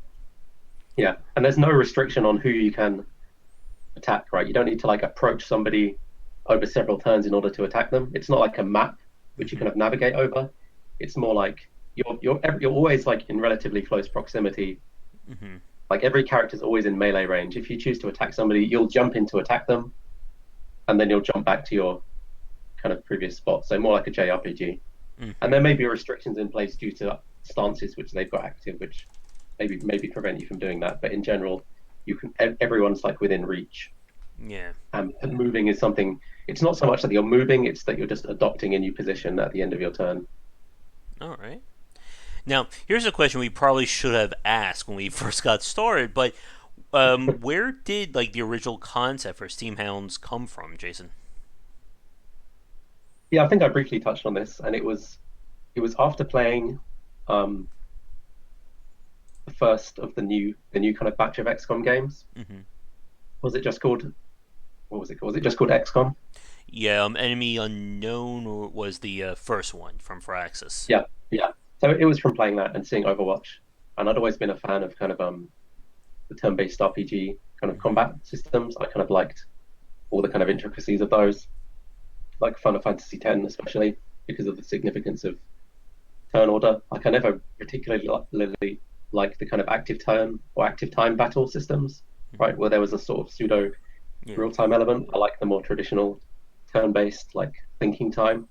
Yeah, and there's no restriction on who you can attack, right? You don't need to like approach somebody over several turns in order to attack them. It's not like a map which you kind of navigate over. It's more like you're always like in relatively close proximity. Mm-hmm. Like every character's always in melee range. If you choose to attack somebody, you'll jump in to attack them, and then you'll jump back to your kind of previous spot. So more like a JRPG. And there may be restrictions in place due to stances which they've got active, which maybe prevent you from doing that. But in general, you can everyone's like within reach. Yeah. And moving is something. It's not so much that you're moving; it's that you're just adopting a new position at the end of your turn. All right. Now, here's a question we probably should have asked when we first got started, but where did like the original concept for Steamhounds come from, Jason? Yeah, I think I briefly touched on this, and it was after playing um, the first of the new kind of batch of XCOM games. Mm-hmm. Was it just called what was it called? Was it just called XCOM? Yeah, Enemy Unknown was the first one from Firaxis. Yeah, yeah. So it was from playing that and seeing Overwatch, and I'd always been a fan of kind of the turn-based RPG kind of Mm-hmm. combat systems. I kind of liked all the kind of intricacies of those, like Final Fantasy X especially because of the significance of turn order. Like I never particularly liked the kind of active turn or active time battle systems, right? Where there was a sort of pseudo Yeah. real-time element. I like the more traditional turn-based, like thinking time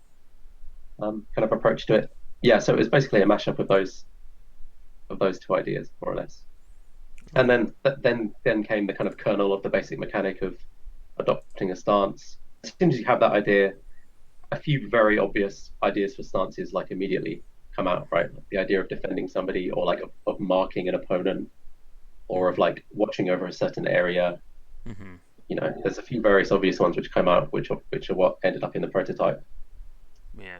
kind of approach to it. Yeah, so it was basically a mashup of those two ideas, more or less. And Okay. then came the kind of kernel of the basic mechanic of adopting a stance. As soon as you have that idea, a few very obvious ideas for stances like immediately come out, right? Like the idea of defending somebody or like of marking an opponent or of like watching over a certain area. Mm-hmm. There's a few various obvious ones which come out, which are what ended up in the prototype. Yeah.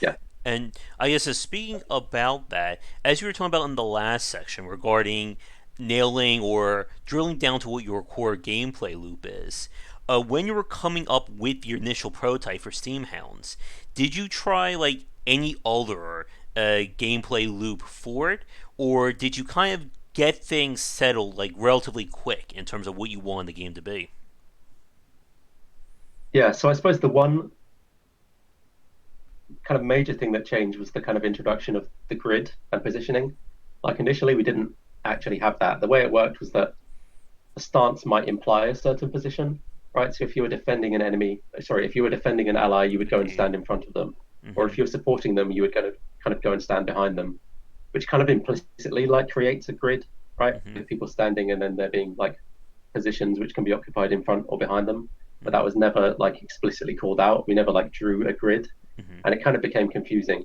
Yeah, And I guess speaking about that, as you were talking about in the last section regarding nailing or drilling down to what your core gameplay loop is, when you were coming up with your initial prototype for Steamhounds, did you try like any other gameplay loop for it, or did you kind of get things settled like relatively quick in terms of what you want the game to be? yeah. So I suppose the one kind of major thing that changed was the kind of introduction of the grid and positioning. Like initially, we didn't actually have that. The way it worked was that a stance might imply a certain position, right? So if you were defending an enemy, sorry, if you were defending an ally, you would go and Yeah. stand in front of them, or Mm-hmm. if you were supporting them, you would kind of go and stand behind them, which kind of implicitly like creates a grid, right? Mm-hmm. With people standing and then there being like positions which can be occupied in front or behind them. But that Mm-hmm. was never like explicitly called out. We never like drew a grid, Mm-hmm. and it kind of became confusing,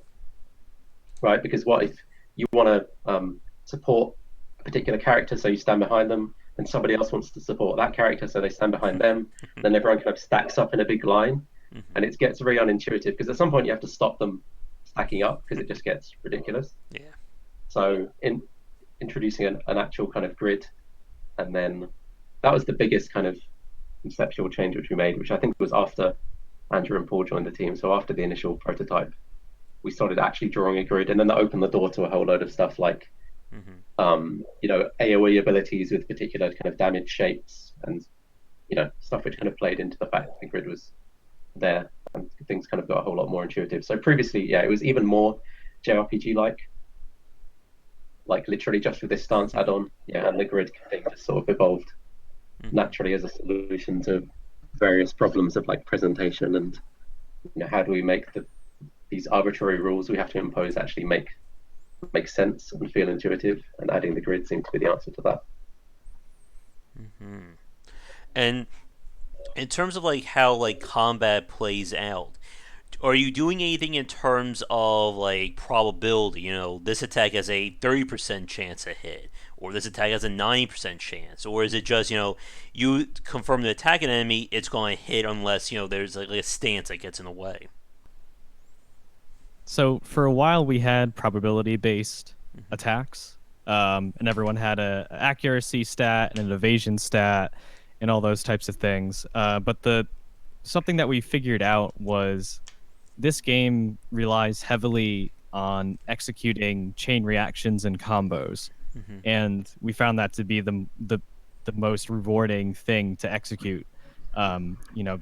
right? Because what if you want to support a particular character, so you stand behind them, and somebody else wants to support that character, so they stand behind them. Then everyone kind of stacks up in a big line, and it gets very unintuitive because at some point you have to stop them stacking up because it just gets ridiculous. Yeah. So in introducing an actual kind of grid, and then that was the biggest kind of conceptual change which we made, which I think was after Andrew and Paul joined the team. So after the initial prototype, we started actually drawing a grid, and then that opened the door to a whole load of stuff like Mm-hmm. AOE abilities with particular kind of damage shapes, and stuff which kind of played into the fact that the grid was there, and things kind of got a whole lot more intuitive. So previously, yeah, it was even more JRPG like literally just with this stance add-on, yeah, and the grid thing just sort of evolved Mm-hmm. naturally as a solution to various problems of like presentation and how do we make these arbitrary rules we have to impose actually make sense and feel intuitive, and adding the grid seemed to be the answer to that. Mm-hmm. And in terms of like how like combat plays out, Are you doing anything in terms of like probability? You know, this attack has a 30% chance to hit, or this attack has a 90% chance, or is it just you confirm to attack an enemy, it's going to hit unless there's like a stance that gets in the way. So for a while we had probability based Mm-hmm. attacks, and everyone had a accuracy stat and an evasion stat and all those types of things. But the something that we figured out was this game relies heavily on executing chain reactions and combos, Mm-hmm. and we found that to be the most rewarding thing to execute.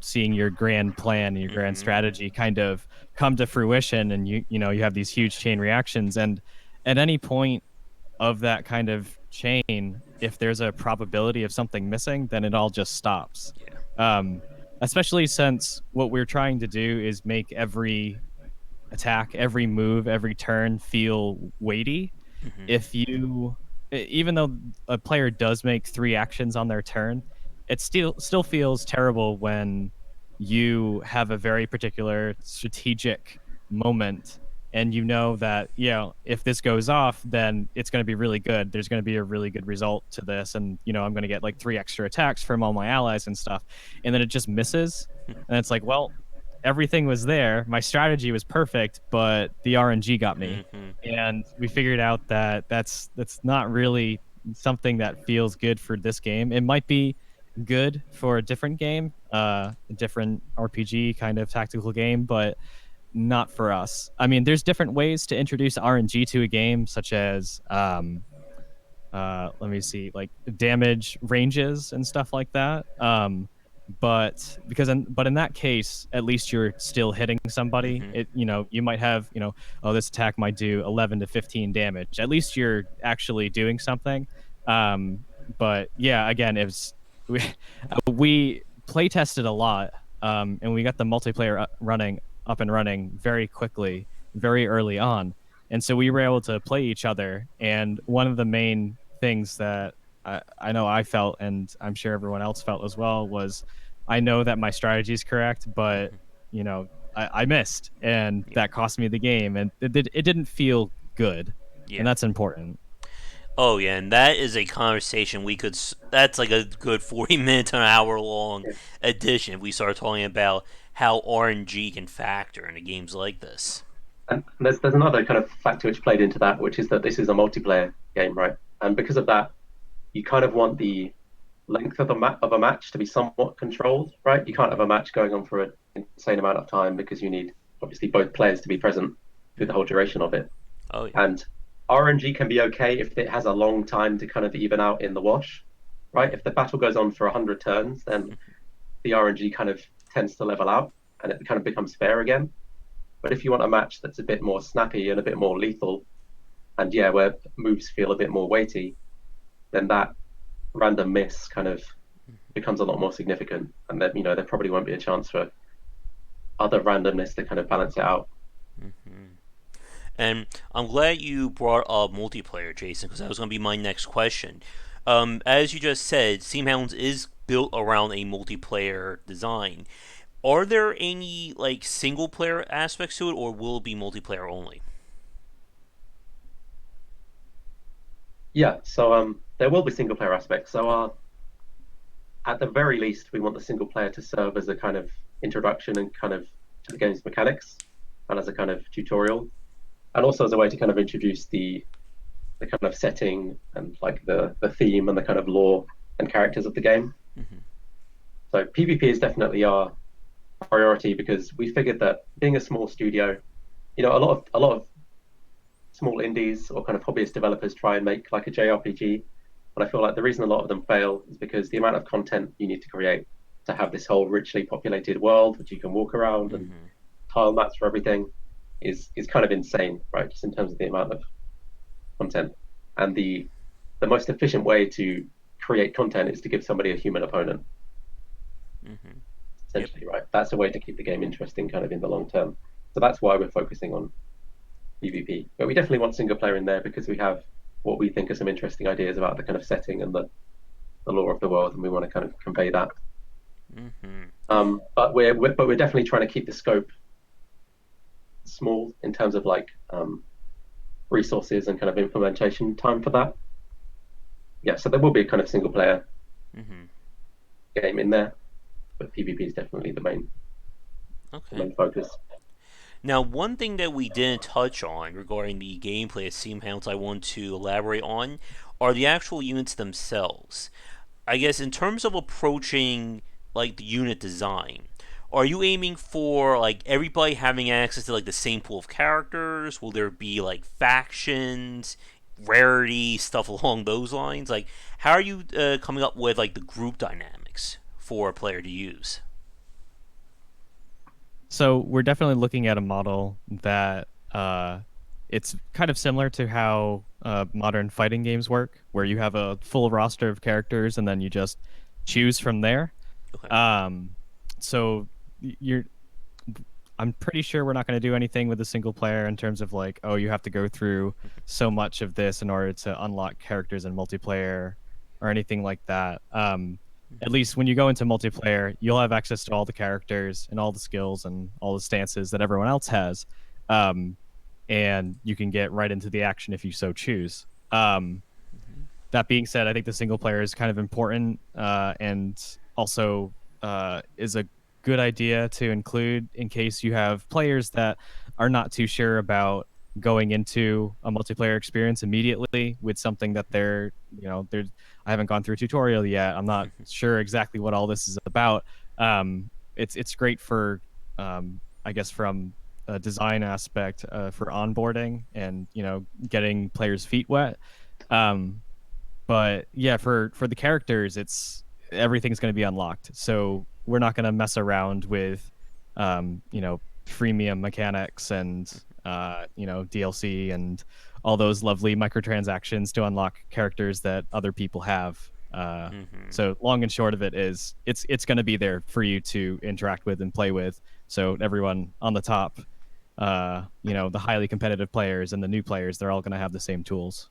Seeing your grand plan and your grand Mm-hmm. strategy kind of come to fruition, and you have these huge chain reactions, and at any point of that kind of chain, if there's a probability of something missing, then it all just stops. Yeah. Um, Especially since what we're trying to do is make every attack, every move, every turn feel weighty. Mm-hmm. If you, even though a player does make three actions on their turn, it still feels terrible when you have a very particular strategic moment, and you know that if this goes off, then it's going to be really good. There's going to be a really good result to this, and I'm going to get like three extra attacks from all my allies and stuff, and then it just misses, and it's like, well, everything was there. My strategy was perfect, but the RNG got me. Mm-hmm. And we figured out that that's not really something that feels good for this game. It might be good for a different game, a different RPG kind of tactical game, but not for us. I mean, there's different ways to introduce RNG to a game, such as let me see, like damage ranges and stuff like that. But in that case, at least you're still hitting somebody. Mm-hmm. You might have, oh, this attack might do 11 to 15 damage. At least you're actually doing something. um but yeah, again, it was we, we play tested a lot, and we got the multiplayer running up and running very quickly, very early on, and so we were able to play each other. And one of the main things that I know I felt, and I'm sure everyone else felt as well, was I know that my strategy is correct, but Mm-hmm. I missed, and Yeah. that cost me the game, and it didn't feel good, Yeah. and that's important. Oh yeah, and that is a conversation we could. That's like a good 40 minutes to an hour long Yeah. edition if we start talking about how RNG can factor into games like this. And there's another kind of factor which played into that, which is that this is a multiplayer game, right? And because of that, you kind of want the length of a match to be somewhat controlled, right? You can't have a match going on for an insane amount of time because you need obviously both players to be present through the whole duration of it. Oh yeah. And RNG can be okay if it has a long time to kind of even out in the wash, right? If the battle goes on for 100 turns, then the RNG kind of tends to level out and it kind of becomes fair again. But if you want a match that's a bit more snappy and a bit more lethal, and yeah, where moves feel a bit more weighty, then that random miss kind of becomes a lot more significant. And then, there probably won't be a chance for other randomness to kind of balance it out. Mm-hmm. And I'm glad you brought up multiplayer, Jason, because that was going to be my next question. As you just said, Steamhounds is built around a multiplayer design. Are there any like single player aspects to it, or will it be multiplayer only? Yeah, so there will be single player aspects. So at the very least, we want the single player to serve as a kind of introduction and kind of to the game's mechanics and as a kind of tutorial, and also as a way to kind of introduce the kind of setting and like the theme and the kind of lore and characters of the game. Mm-hmm. So PvP is definitely our priority because we figured that being a small studio, a lot of small indies or kind of hobbyist developers try and make like a JRPG, but I feel like the reason a lot of them fail is because the amount of content you need to create to have this whole richly populated world which you can walk around and Mm-hmm. tile maps for everything is kind of insane, right? Just in terms of the amount of content. And the most efficient way to create content is to give somebody a human opponent, Mm-hmm. Yep. essentially, right? That's a way to keep the game interesting kind of in the long term. So that's why we're focusing on PvP. But we definitely want single player in there because we have what we think are some interesting ideas about the kind of setting and the lore of the world, and we want to kind of convey that. Mm-hmm. But we're definitely trying to keep the scope small in terms of like resources and kind of implementation time for that. Yeah, so there will be a kind of single player Mm-hmm. game in there, but PvP is definitely the Okay. main focus. Now, one thing that we didn't touch on regarding the gameplay of Steamhounds I want to elaborate on are the actual units themselves. I guess in terms of approaching like the unit design, are you aiming for like everybody having access to like the same pool of characters? Will there be like factions, rarity, stuff along those lines? Like, how are you coming up with like the group dynamics for a player to use? So we're definitely looking at a model that it's kind of similar to how modern fighting games work, where you have a full roster of characters and then you just choose from there. Okay. Um, so you're I'm pretty sure we're not going to do anything with a single player in terms of like, oh, you have to go through so much of this in order to unlock characters in multiplayer or anything like that. At least when you go into multiplayer, you'll have access to all the characters and all the skills and all the stances that everyone else has. Um, and you can get right into the action if you so choose. That being said, I think the single player is kind of important and also is a good idea to include in case you have players that are not too sure about going into a multiplayer experience immediately with something that they're I haven't gone through a tutorial yet. I'm not sure exactly what all this is about. It's great for I guess from a design aspect for onboarding and getting players' feet wet. Um, but yeah, for the characters, it's everything's going to be unlocked. So we're not going to mess around with, freemium mechanics and DLC and all those lovely microtransactions to unlock characters that other people have. Mm-hmm. So long and short of it is, it's going to be there for you to interact with and play with. So everyone on the top, the highly competitive players and the new players, they're all going to have the same tools.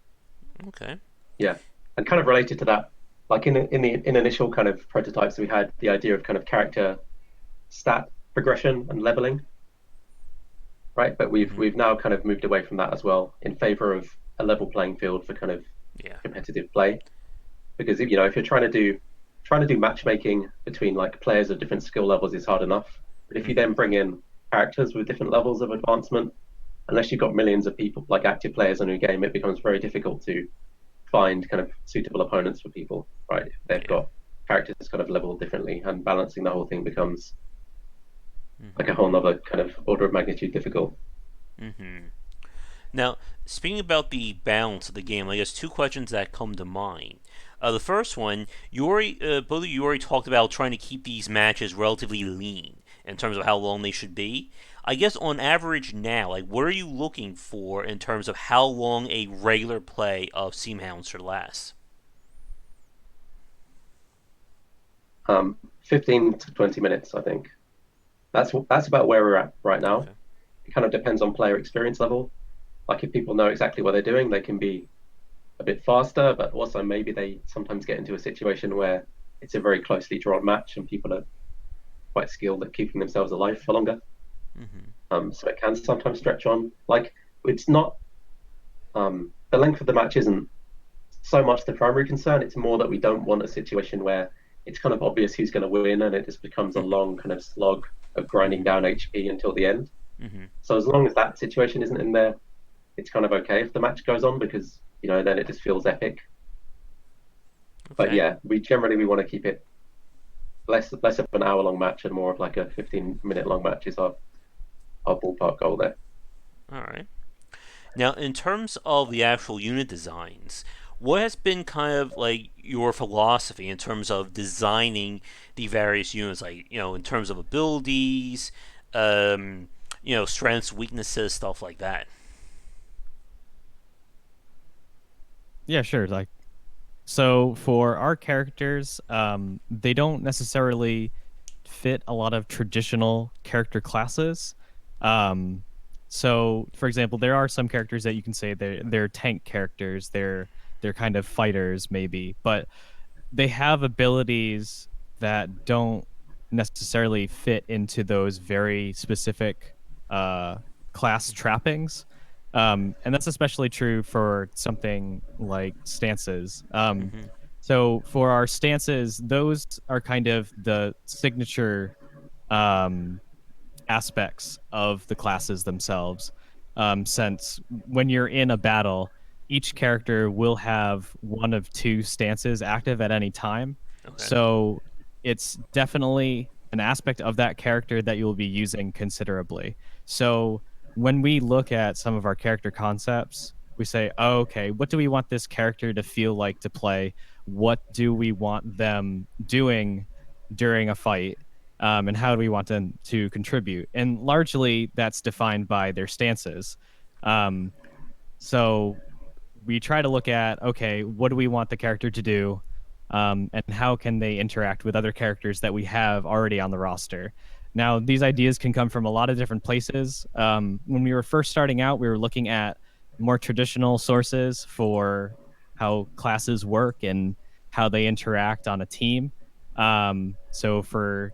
Okay. Yeah, and kind of related to that, like in initial kind of prototypes, we had the idea of kind of character stat progression and leveling, right? But we've Mm-hmm. we've now kind of moved away from that as well in favor of a level playing field for kind of Yeah. competitive play. Because if you're trying to do matchmaking between like players of different skill levels is hard enough. But if you Mm-hmm. then bring in characters with different levels of advancement, unless you've got millions of people like active players on your game, it becomes very difficult to find kind of suitable opponents for people, right? If they've Yeah. got characters kind of leveled differently, and balancing the whole thing becomes like a Mm-hmm. whole nother kind of order of magnitude difficult. Mm-hmm. Now, speaking about the balance of the game, I guess two questions that come to mind. The first one, both of you already talked about trying to keep these matches relatively lean in terms of how long they should be. I guess on average now, like what are you looking for in terms of how long a regular play of Steamhounds should last? 15 to 20 minutes, I think. That's about where we're at right now. Okay. It kind of depends on player experience level. Like if people know exactly what they're doing, they can be a bit faster, but also maybe they sometimes get into a situation where it's a very closely drawn match and people are quite skilled at keeping themselves alive for longer. Mm-hmm. So it can sometimes stretch on. Like it's not the length of the match isn't so much the primary concern. It's more that we don't want a situation where it's kind of obvious who's going to win and it just becomes a long kind of slog of grinding Mm-hmm. down HP until the end. Mm-hmm. So as long as that situation isn't in there, it's kind of okay if the match goes on because then it just feels epic. But Okay. yeah, we want to keep it less of an hour long match and more of like a 15-minute long match is our ballpark goal there. All right. Now, in terms of the actual unit designs, what has been kind of like your philosophy in terms of designing the various units, like in terms of abilities, um, strengths, weaknesses, stuff like that? Yeah, sure. Like, so for our characters, they don't necessarily fit a lot of traditional character classes. Um, so, for example, there are some characters that you can say they're tank characters. They're kind of fighters, maybe, but they have abilities that don't necessarily fit into those very specific class trappings. And that's especially true for something like stances. Mm-hmm. So for our stances, those are kind of the signature um, aspects of the classes themselves. Since when you're in a battle, each character will have one of two stances active at any time. Okay. So it's definitely an aspect of that character that you'll be using considerably. So when we look at some of our character concepts, we say, oh, okay, what do we want this character to feel like to play? What do we want them doing during a fight? And how do we want them to contribute? And largely that's defined by their stances. Um, so we try to look at, okay, what do we want the character to do? And how can they interact with other characters that we have already on the roster? Now, these ideas can come from a lot of different places. When we were first starting out, we were looking at more traditional sources for how classes work and how they interact on a team. So for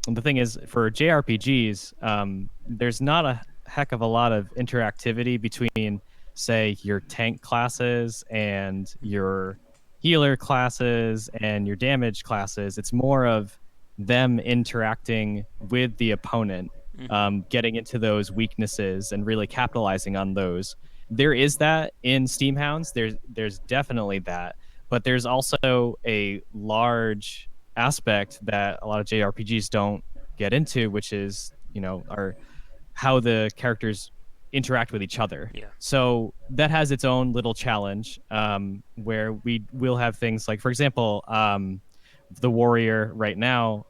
the thing is, for JRPGs, there's not a heck of a lot of interactivity between, say, your tank classes and your healer classes and your damage classes. It's more of them interacting with the opponent, Mm-hmm. getting into those weaknesses and really capitalizing on those. There is that in Steamhounds. There's definitely that, but there's also a large aspect that a lot of JRPGs don't get into, which is, are how the characters interact with each other. Yeah. So that has its own little challenge, where we will have things like, for example, the warrior right now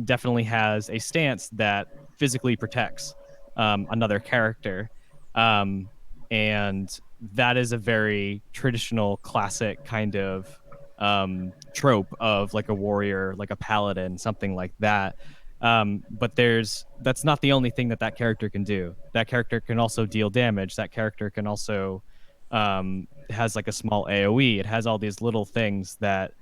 definitely has a stance that physically protects another character. Um, and that is a very traditional, classic kind of trope of like a warrior, like a paladin, something like that. But that's not the only thing that that character can do. That character can also deal damage. That character can also has like a small AOE. It has all these little things that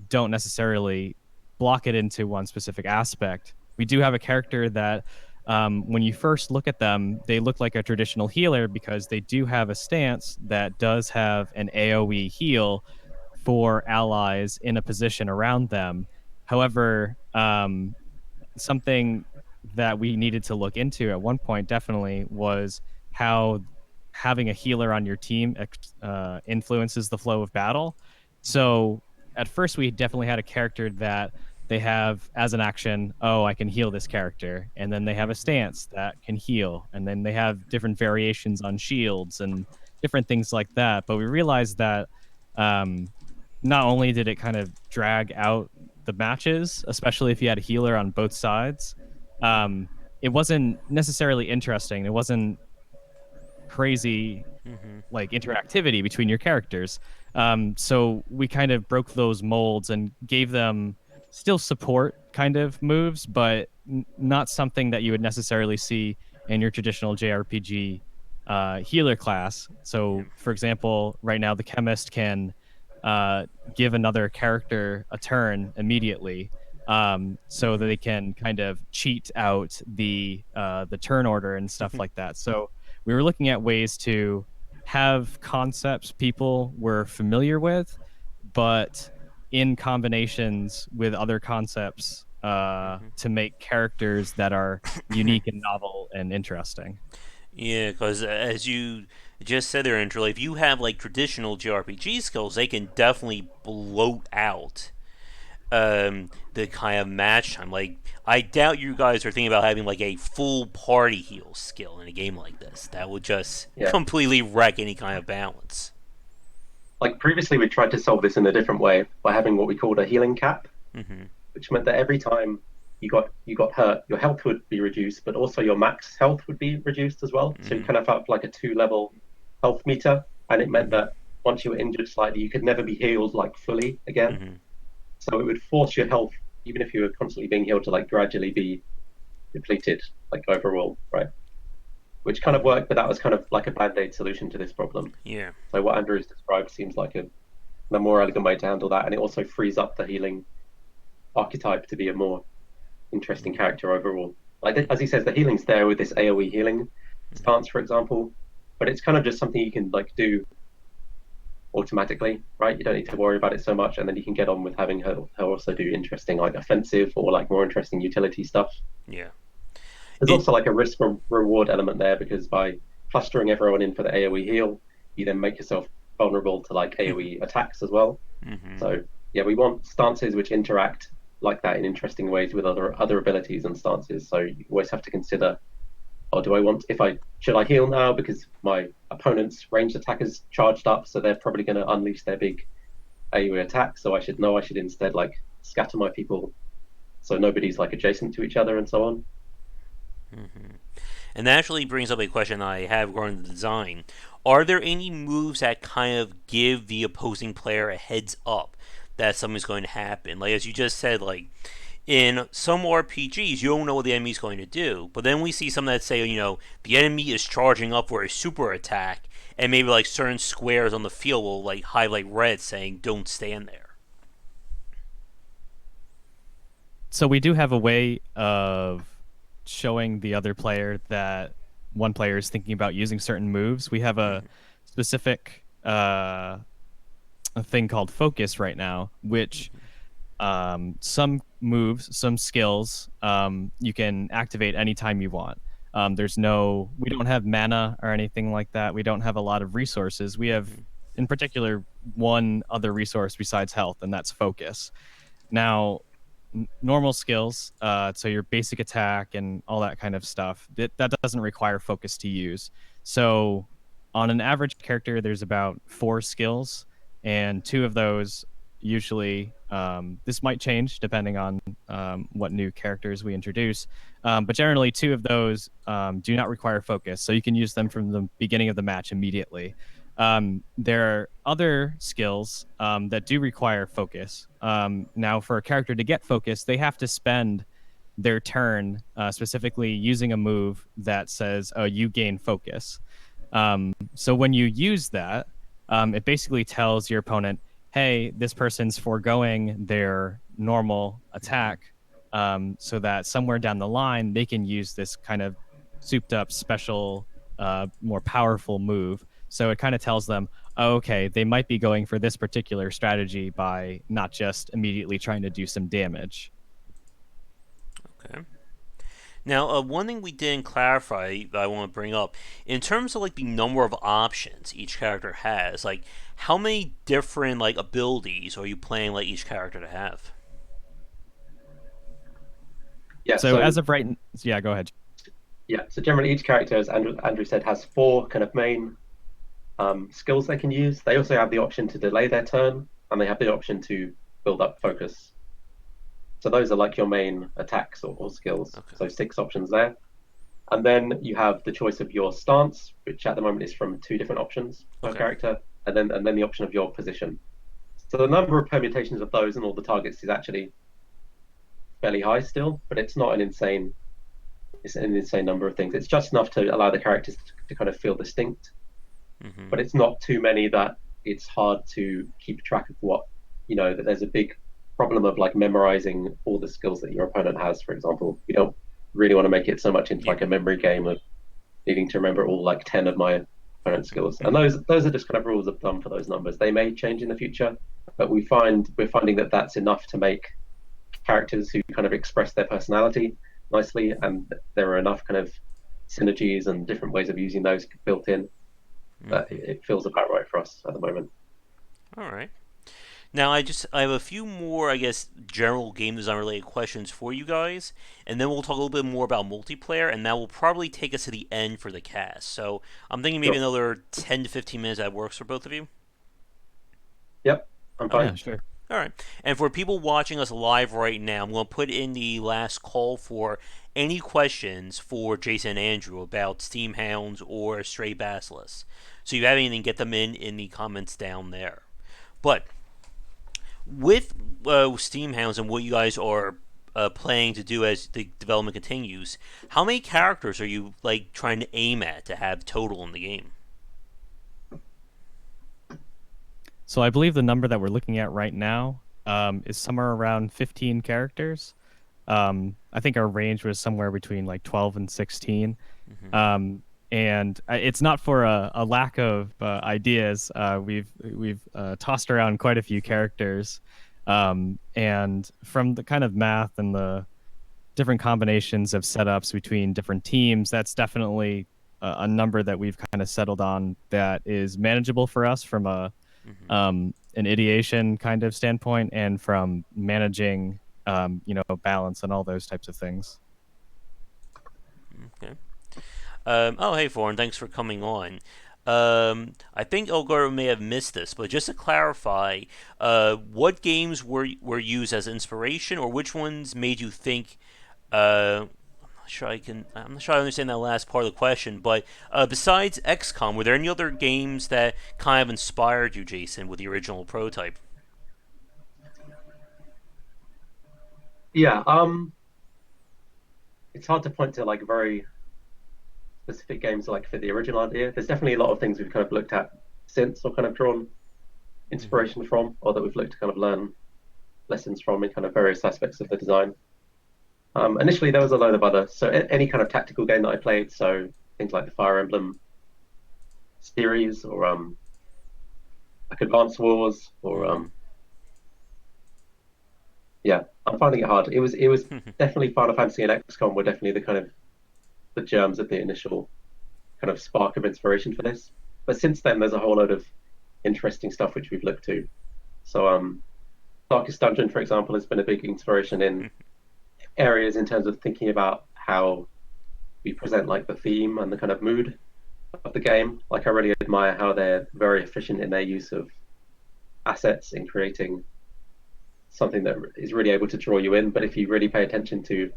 don't necessarily block it into one specific aspect. We do have a character that, when you first look at them, they look like a traditional healer because they do have a stance that does have an AoE heal for allies in a position around them. However, something that we needed to look into at one point definitely was how having a healer on your team influences the flow of battle. So at first, we definitely had a character that they have as an action, oh, I can heal this character. And then they have a Mm-hmm. stance that can heal. And then they have different variations on shields and different things like that. But we realized that um, not only did it kind of drag out the matches, especially if you had a healer on both sides, um, it wasn't necessarily interesting. It wasn't crazy Mm-hmm. like interactivity between your characters. So we kind of broke those molds and gave them still support kind of moves, but not something that you would necessarily see in your traditional JRPG healer class. Yeah. So, for example, right now the chemist can uh, give another character a turn immediately. So that Mm-hmm. they can kind of cheat out the turn order and stuff Mm-hmm. like that. So we were looking at ways to have concepts people were familiar with, but in combinations with other concepts to make characters that are Mm-hmm. unique and novel and interesting. Yeah, because as you just said there, Andrew, if you have like traditional JRPG skills, they can definitely bloat out the kind of match time. Like, I doubt you guys are thinking about having like a full party heal skill in a game like this. That would just Yeah. completely wreck any kind of balance. Like previously, we tried to solve this in a different way by having what we called a healing cap, Mm-hmm. which meant that every time you got hurt, your health would be reduced, but also your max health would be reduced as well. So you Mm-hmm. kind of have like a two-level health meter, and it meant Mm-hmm. that once you were injured slightly, you could never be healed like fully again. Mm-hmm. So it would force your health, even if you were constantly being healed, to like gradually be depleted, like overall, right? Which kind of Mm-hmm. worked, but that was kind of like a band-aid solution to this problem. Yeah. So what Andrew's described seems like a more elegant way to handle that, and it also frees up the healing archetype to be a more interesting Mm-hmm. character overall. Like Mm-hmm. as he says, the healing's there with this AOE healing, stance, for example. But it's kind of just something you can like do automatically, right? You don't need to worry about it so much, and then you can get on with having her also do interesting like offensive or like more interesting utility stuff. Yeah. There's It. also like a risk reward element there because by clustering everyone in for the AoE heal, you then make yourself vulnerable to like AoE attacks as well. Mm-hmm. So yeah, we want stances which interact like that in interesting ways with other abilities and stances. So you always have to consider, or do I want if I should I heal now because my opponent's ranged attack is charged up, so they're probably going to unleash their big AoE attack. So I should instead like scatter my people so nobody's like adjacent to each other and so on. Mm-hmm. And that actually brings up a question I have regarding the design. Are there any moves that kind of give the opposing player a heads up that something's going to happen? Like as you just said, like in some RPGs, you don't know what the enemy's going to do. But then we see some that say, the enemy is charging up for a super attack, and maybe like certain squares on the field will like highlight red saying, "Don't stand there." So we do have a way of showing the other player that one player is thinking about using certain moves. We have a Mm-hmm. specific a thing called focus right now, which some moves, some skills, you can activate anytime you want. We don't have mana or anything like that. We don't have a lot of resources. We have, Mm-hmm. in particular, one other resource besides health, and that's focus. Now, normal skills, so your basic attack and all that kind of stuff, that doesn't require focus to use. So, on an average character, there's about 4 skills, and 2 of those usually, this might change depending on what new characters we introduce, but generally 2 of those do not require focus, so you can use them from the beginning of the match immediately. There are other skills that do require focus. Now, for a character to get focus, they have to spend their turn specifically using a move that says, "Oh, you gain focus." So when you use that, it basically tells your opponent, "Hey, this person's foregoing their normal attack, so that somewhere down the line they can use this kind of souped-up special, more powerful move." So it kind of tells them, oh, okay, they might be going for this particular strategy by not just immediately trying to do some damage. Okay. Now, one thing we didn't clarify that I want to bring up, in terms of like the number of options each character has, like how many different like abilities are you planning like each character to have? Yeah, So so as of right, yeah, go ahead. so generally each character, as Andrew said, has four kind of main skills they can use. They also have the option to delay their turn, and they have the option to build up focus. So those are like your main attacks or skills. Okay. So 6 options there. And then you have the choice of your stance, which at the moment is from 2 different options per Okay. character, and then the option of your position. So the number of permutations of those and all the targets is actually fairly high still, but it's an insane number of things. It's just enough to allow the characters to kind of feel distinct, Mm-hmm. but it's not too many that it's hard to keep track of that there's a big problem of like memorizing all the skills that your opponent has, for example. You don't really want to make it so much into Yeah. like a memory game of needing to remember all like 10 of my opponent's skills. And those are just kind of rules of thumb for those numbers. They may change in the future, but we're finding that that's enough to make characters who kind of express their personality nicely, and there are enough kind of synergies and different ways of using those built in that Mm-hmm. it feels about right for us at the moment. All right. Now I have a few more I guess general game design related questions for you guys, and then we'll talk a little bit more about multiplayer, and that will probably take us to the end for the cast. So I'm thinking maybe Sure. another 10 to 15 minutes that works for both of you. Yep, I'm Okay. Yeah, fine. sure. All right. And for people watching us live right now, I'm going to put in the last call for any questions for Jason and Andrew about Steamhounds or Stray Basilisk. So if you have anything, get them in the comments down there. But with Steamhounds and what you guys are planning to do as the development continues, how many characters are you like trying to aim at to have total in the game? So I believe the number that we're looking at right now is somewhere around 15 characters. I think our range was somewhere between like 12 and 16. Mm-hmm. Um, and it's not for a lack of ideas. We've tossed around quite a few characters, and from the kind of math and the different combinations of setups between different teams, that's definitely a number that we've kind of settled on that is manageable for us from an ideation kind of standpoint and from managing balance and all those types of things. Okay. Oh, hey, Foreign, thanks for coming on. I think Elgar may have missed this, but just to clarify, what games were used as inspiration, or which ones made you think? I'm not sure I understand that last part of the question. But besides XCOM, were there any other games that kind of inspired you, Jason, with the original prototype? Yeah, it's hard to point to like very specific games like for the original idea. There's definitely a lot of things we've kind of looked at since or kind of drawn Mm-hmm. inspiration from, or that we've looked to kind of learn lessons from in kind of various aspects of the design. Initially, there was a load of other, so any kind of tactical game that I played, so things like the Fire Emblem series, or like Advance Wars, or yeah, I'm finding it hard. It was Mm-hmm. definitely Final Fantasy and XCOM were definitely the kind of the germs of the initial kind of spark of inspiration for this. But since then, there's a whole load of interesting stuff which we've looked to. So, Darkest Dungeon, for example, has been a big inspiration in areas in terms of thinking about how we present like the theme and the kind of mood of the game. Like, I really admire how they're very efficient in their use of assets in creating something that is really able to draw you in. But if you really pay attention to,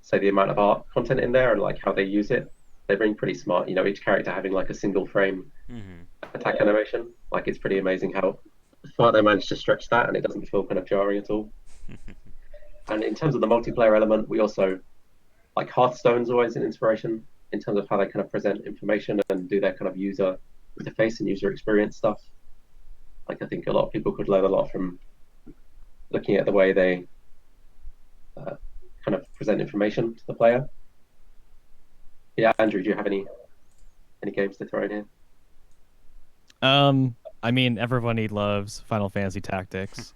say, the amount of art content in there and like how they use it, they're being pretty smart. You know, each character having like a single frame Mm-hmm. attack animation. Like, it's pretty amazing how far they managed to stretch that, and it doesn't feel kind of jarring at all. And in terms of the multiplayer element, we also like Hearthstone's always an inspiration in terms of how they kind of present information and do their kind of user interface and user experience stuff. Like, I think a lot of people could learn a lot from looking at the way they uh, kind of present information to the player. Yeah, Andrew, do you have any games to throw in here? I mean, everybody loves Final Fantasy Tactics.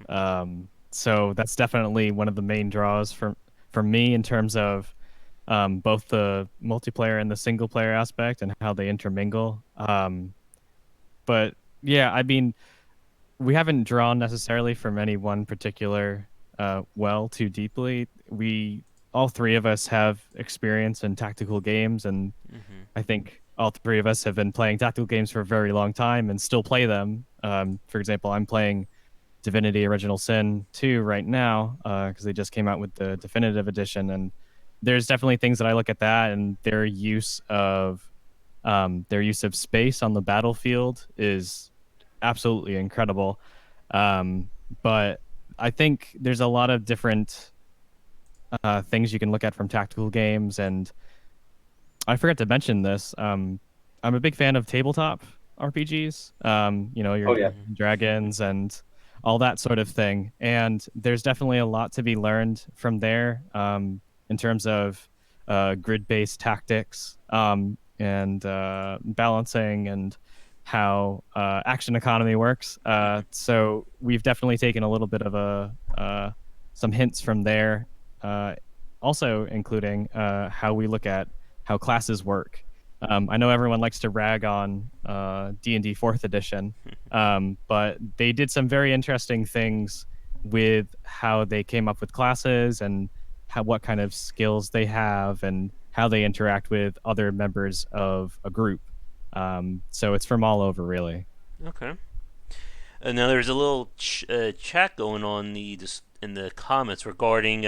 So that's definitely one of the main draws for me in terms of both the multiplayer and the single player aspect and how they intermingle. But yeah, I mean, we haven't drawn necessarily from any one particular well too deeply. We all three of us have experience in tactical games, and Mm-hmm. I think all three of us have been playing tactical games for a very long time and still play them. For example, I'm playing Divinity Original Sin 2 right now because they just came out with the definitive edition, and there's definitely things that I look at that and their use of space on the battlefield is absolutely incredible. Um, but I think there's a lot of different things you can look at from tactical games, and I forgot to mention this. I'm a big fan of tabletop RPGs. Your Oh yeah, Dungeons and Dragons and all that sort of thing. And there's definitely a lot to be learned from there in terms of grid-based tactics and balancing and how action economy works. So we've definitely taken a little bit of some hints from there. Uh, Also including how we look at how classes work. I know everyone likes to rag on D&D Fourth Edition, but they did some very interesting things with how they came up with classes and what kind of skills they have and how they interact with other members of a group. So it's from all over, really. Okay. Now there's a little chat going on in the comments regarding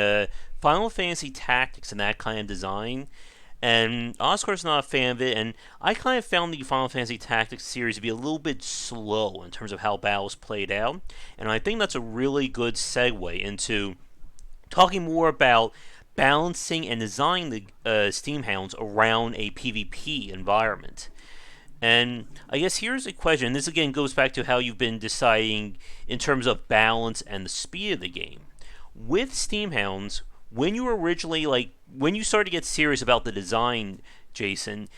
Final Fantasy Tactics and that kind of design. And Oscar's not a fan of it, and I kind of found the Final Fantasy Tactics series to be a little bit slow in terms of how battles played out. And I think that's a really good segue into talking more about balancing and designing the Steamhounds around a PvP environment. And I guess here's a question. This again goes back to how you've been deciding in terms of balance and the speed of the game. With Steamhounds, when you started to get serious about the design Jason,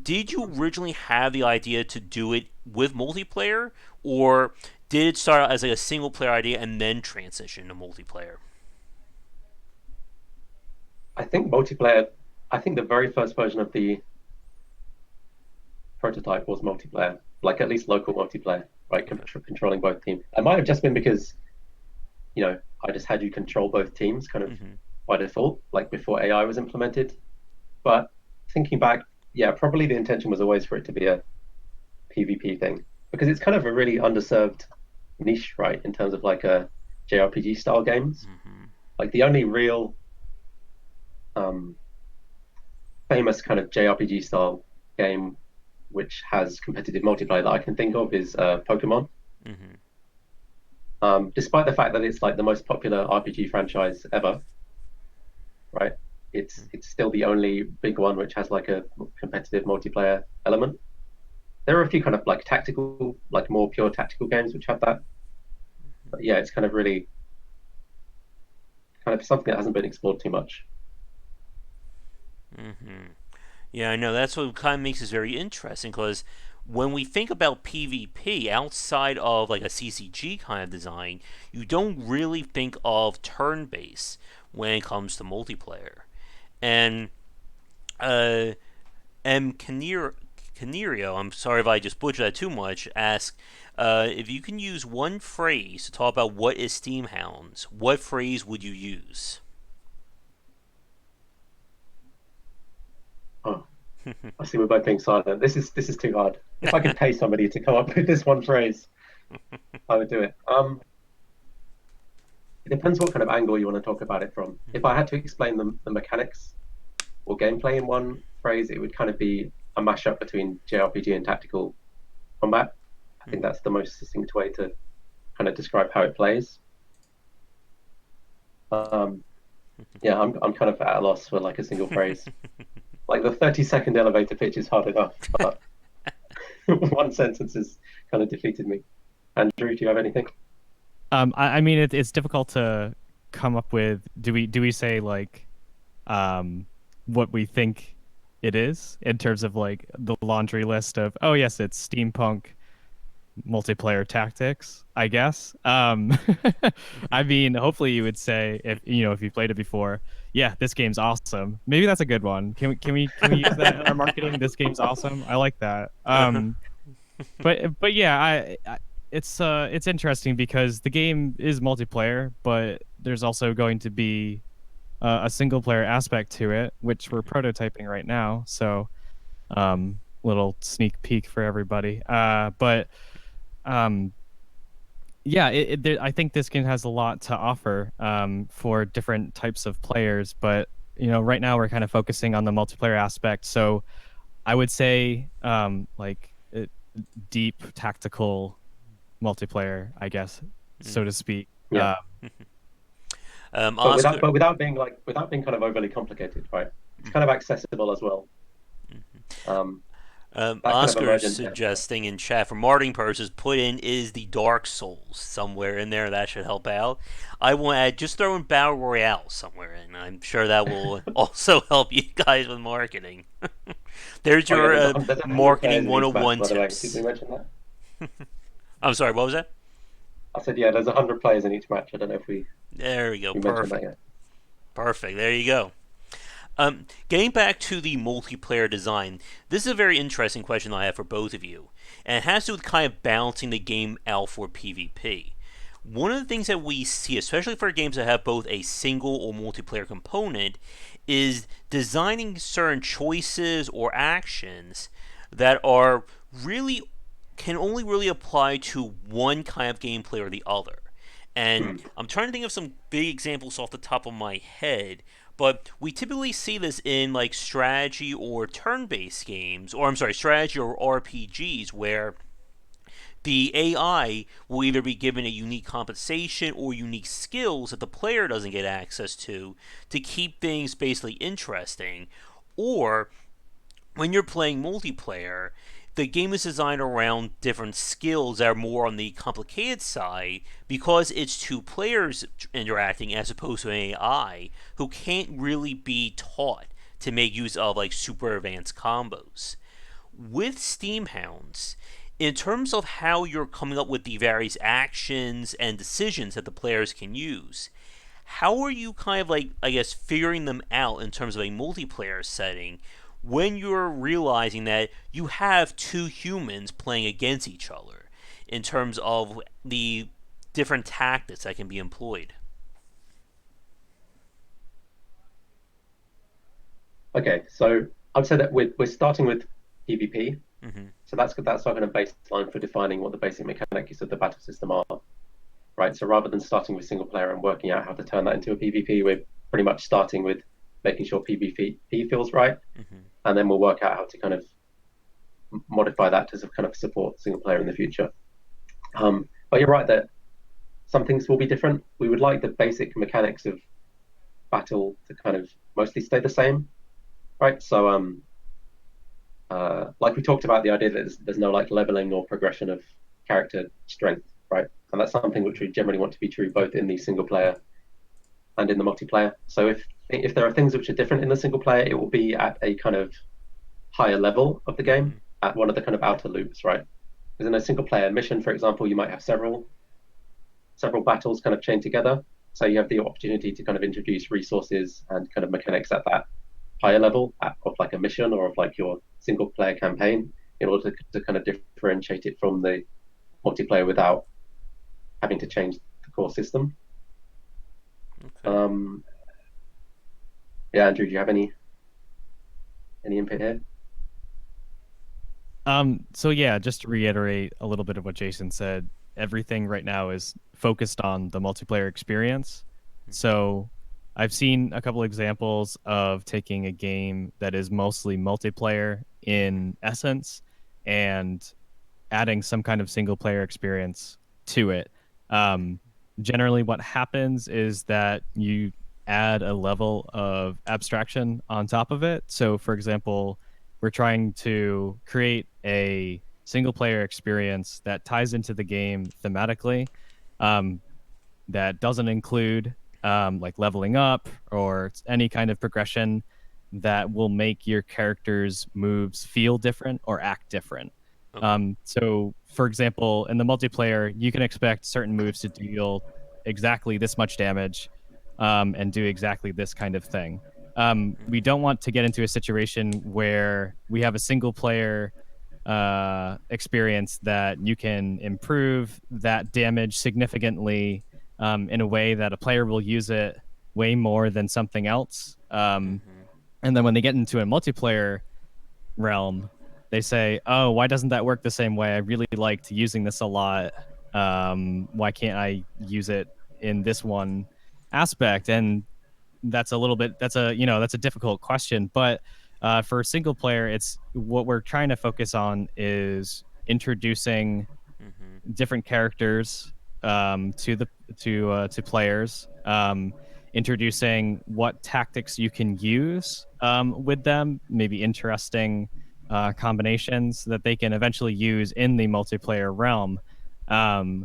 did you originally have the idea to do it with multiplayer, or did it start out as like a single player idea and then transition to multiplayer? I think multiplayer. I think the very first version of the prototype was multiplayer, like at least local multiplayer, right? Controlling both teams. It might have just been because, I just had you control both teams kind of Mm-hmm. by default, like before AI was implemented. But thinking back, yeah, probably the intention was always for it to be a PvP thing because it's kind of a really underserved niche, right? In terms of like a JRPG style games. Mm-hmm. Like the only real um, famous kind of JRPG style game which has competitive multiplayer that I can think of is Pokemon. Mm-hmm. Despite the fact that it's like the most popular RPG franchise ever, right? It's still the only big one which has like a competitive multiplayer element. There are a few kind of like tactical, like more pure tactical games which have that. But yeah, it's kind of really kind of something that hasn't been explored too much. Mm-hmm. Yeah, I know. That's what kind of makes this very interesting because when we think about PvP outside of like a CCG kind of design, you don't really think of turn based when it comes to multiplayer. And uh, M. Canerio, I'm sorry if I just butchered that too much, asks if you can use one phrase to talk about what is Steamhounds, what phrase would you use? Oh, I see we're both being silent. This is too hard. If I could pay somebody to come up with this one phrase, I would do it. It depends what kind of angle you want to talk about it from. If I had to explain the mechanics or gameplay in one phrase, it would kind of be a mashup between JRPG and tactical combat. I think that's the most succinct way to kind of describe how it plays. Um, yeah, I'm kind of at a loss for like a single phrase. Like the 30-second elevator pitch is hard enough, but one sentence has kind of defeated me. Andrew, do you have anything? I mean, it's difficult to come up with. Do we say like um, what we think it is in terms of like the laundry list of, oh yes, it's steampunk multiplayer tactics, I guess. I mean, hopefully you would say if you played it before, yeah, this game's awesome. Maybe that's a good one. Can we use that in our marketing? This game's awesome. I like that. Uh-huh. But yeah, it's interesting because the game is multiplayer, but there's also going to be a single player aspect to it, which we're prototyping right now. So, little sneak peek for everybody. But um, yeah, I think this game has a lot to offer for different types of players. But right now we're kind of focusing on the multiplayer aspect. So I would say like deep tactical multiplayer, I guess, so to speak. Yeah, but Oscar. without being kind of overly complicated, right? It's kind of accessible as well. Um, that kind of Oscar is emergent. suggesting in chat for marketing purposes, put in is the Dark Souls somewhere in there. That should help out. I will add just throw in Battle Royale somewhere in. I'm sure that will also help you guys with marketing. There's Oh yeah, your there's 100 marketing players in each match, 101 by the way. Did tips. we mention that? I'm sorry, what was that? I said yeah, there's 100 players in each match. I don't know if There we go. we mentioned that Perfect. yet. Perfect. There you go. Getting back to the multiplayer design, this is a very interesting question I have for both of you, and it has to do with kind of balancing the game out for PvP. One of the things that we see, especially for games that have both a single or multiplayer component, is designing certain choices or actions that are really can only really apply to one kind of gameplay or the other. And Hmm. I'm trying to think of some big examples off the top of my head, but we typically see this in like strategy or turn-based games, or I'm sorry, strategy or RPGs, where the AI will either be given a unique compensation or unique skills that the player doesn't get access to keep things basically interesting. Or when you're playing multiplayer, the game is designed around different skills that are more on the complicated side because it's two players interacting as opposed to an AI who can't really be taught to make use of like super advanced combos. With Steamhounds, in terms of how you're coming up with the various actions and decisions that the players can use, how are you kind of like, I guess, figuring them out in terms of a multiplayer setting when you're realizing that you have two humans playing against each other in terms of the different tactics that can be employed? Okay, so I'd say that we're starting with PvP. Mm-hmm. So that's our kind of baseline for defining what the basic mechanics of the battle system are, right? So rather than starting with single player and working out how to turn that into a PvP, we're pretty much starting with making sure PvP feels right, Mm-hmm. and then we'll work out how to kind of modify that to kind of support single player in the future. But you're right that some things will be different. We would like the basic mechanics of battle to kind of mostly stay the same, right? So like we talked about the idea that there's no like leveling or progression of character strength, right? And that's something which we generally want to be true both in the single player and in the multiplayer. So if there are things which are different in the single player, it will be at a kind of higher level of the Mm-hmm. game, at one of the kind of outer loops, right? Because in a single player mission, for example, you might have several battles kind of chained together. So you have the opportunity to kind of introduce resources and kind of mechanics at that higher level of like a mission or of like your single player campaign in order to kind of differentiate it from the multiplayer without having to change the core system. Okay. Um, yeah, Andrew, do you have any input here? So yeah, just to reiterate a little bit of what Jason said, everything right now is focused on the multiplayer experience. So I've seen a couple examples of taking a game that is mostly multiplayer in essence and adding some kind of single player experience to it. Um, Generally, what happens is that you add a level of abstraction on top of it. So, for example, we're trying to create a single player experience that ties into the game thematically, um, that doesn't include like leveling up or any kind of progression that will make your character's moves feel different or act different. Okay. So, for example, in the multiplayer, you can expect certain moves to deal exactly this much damage and do exactly this kind of thing. We don't want to get into a situation where we have a single player experience that you can improve that damage significantly in a way that a player will use it way more than something else. Mm-hmm. And then when they get into a multiplayer realm, they say, "Oh, why doesn't that work the same way? I really liked using this a lot. Why can't I use it in this one aspect?" And that's a little bit that's a difficult question, but for single player, it's what we're trying to focus on is introducing Mm-hmm. different characters to players, introducing what tactics you can use with them, maybe interesting combinations that they can eventually use in the multiplayer realm.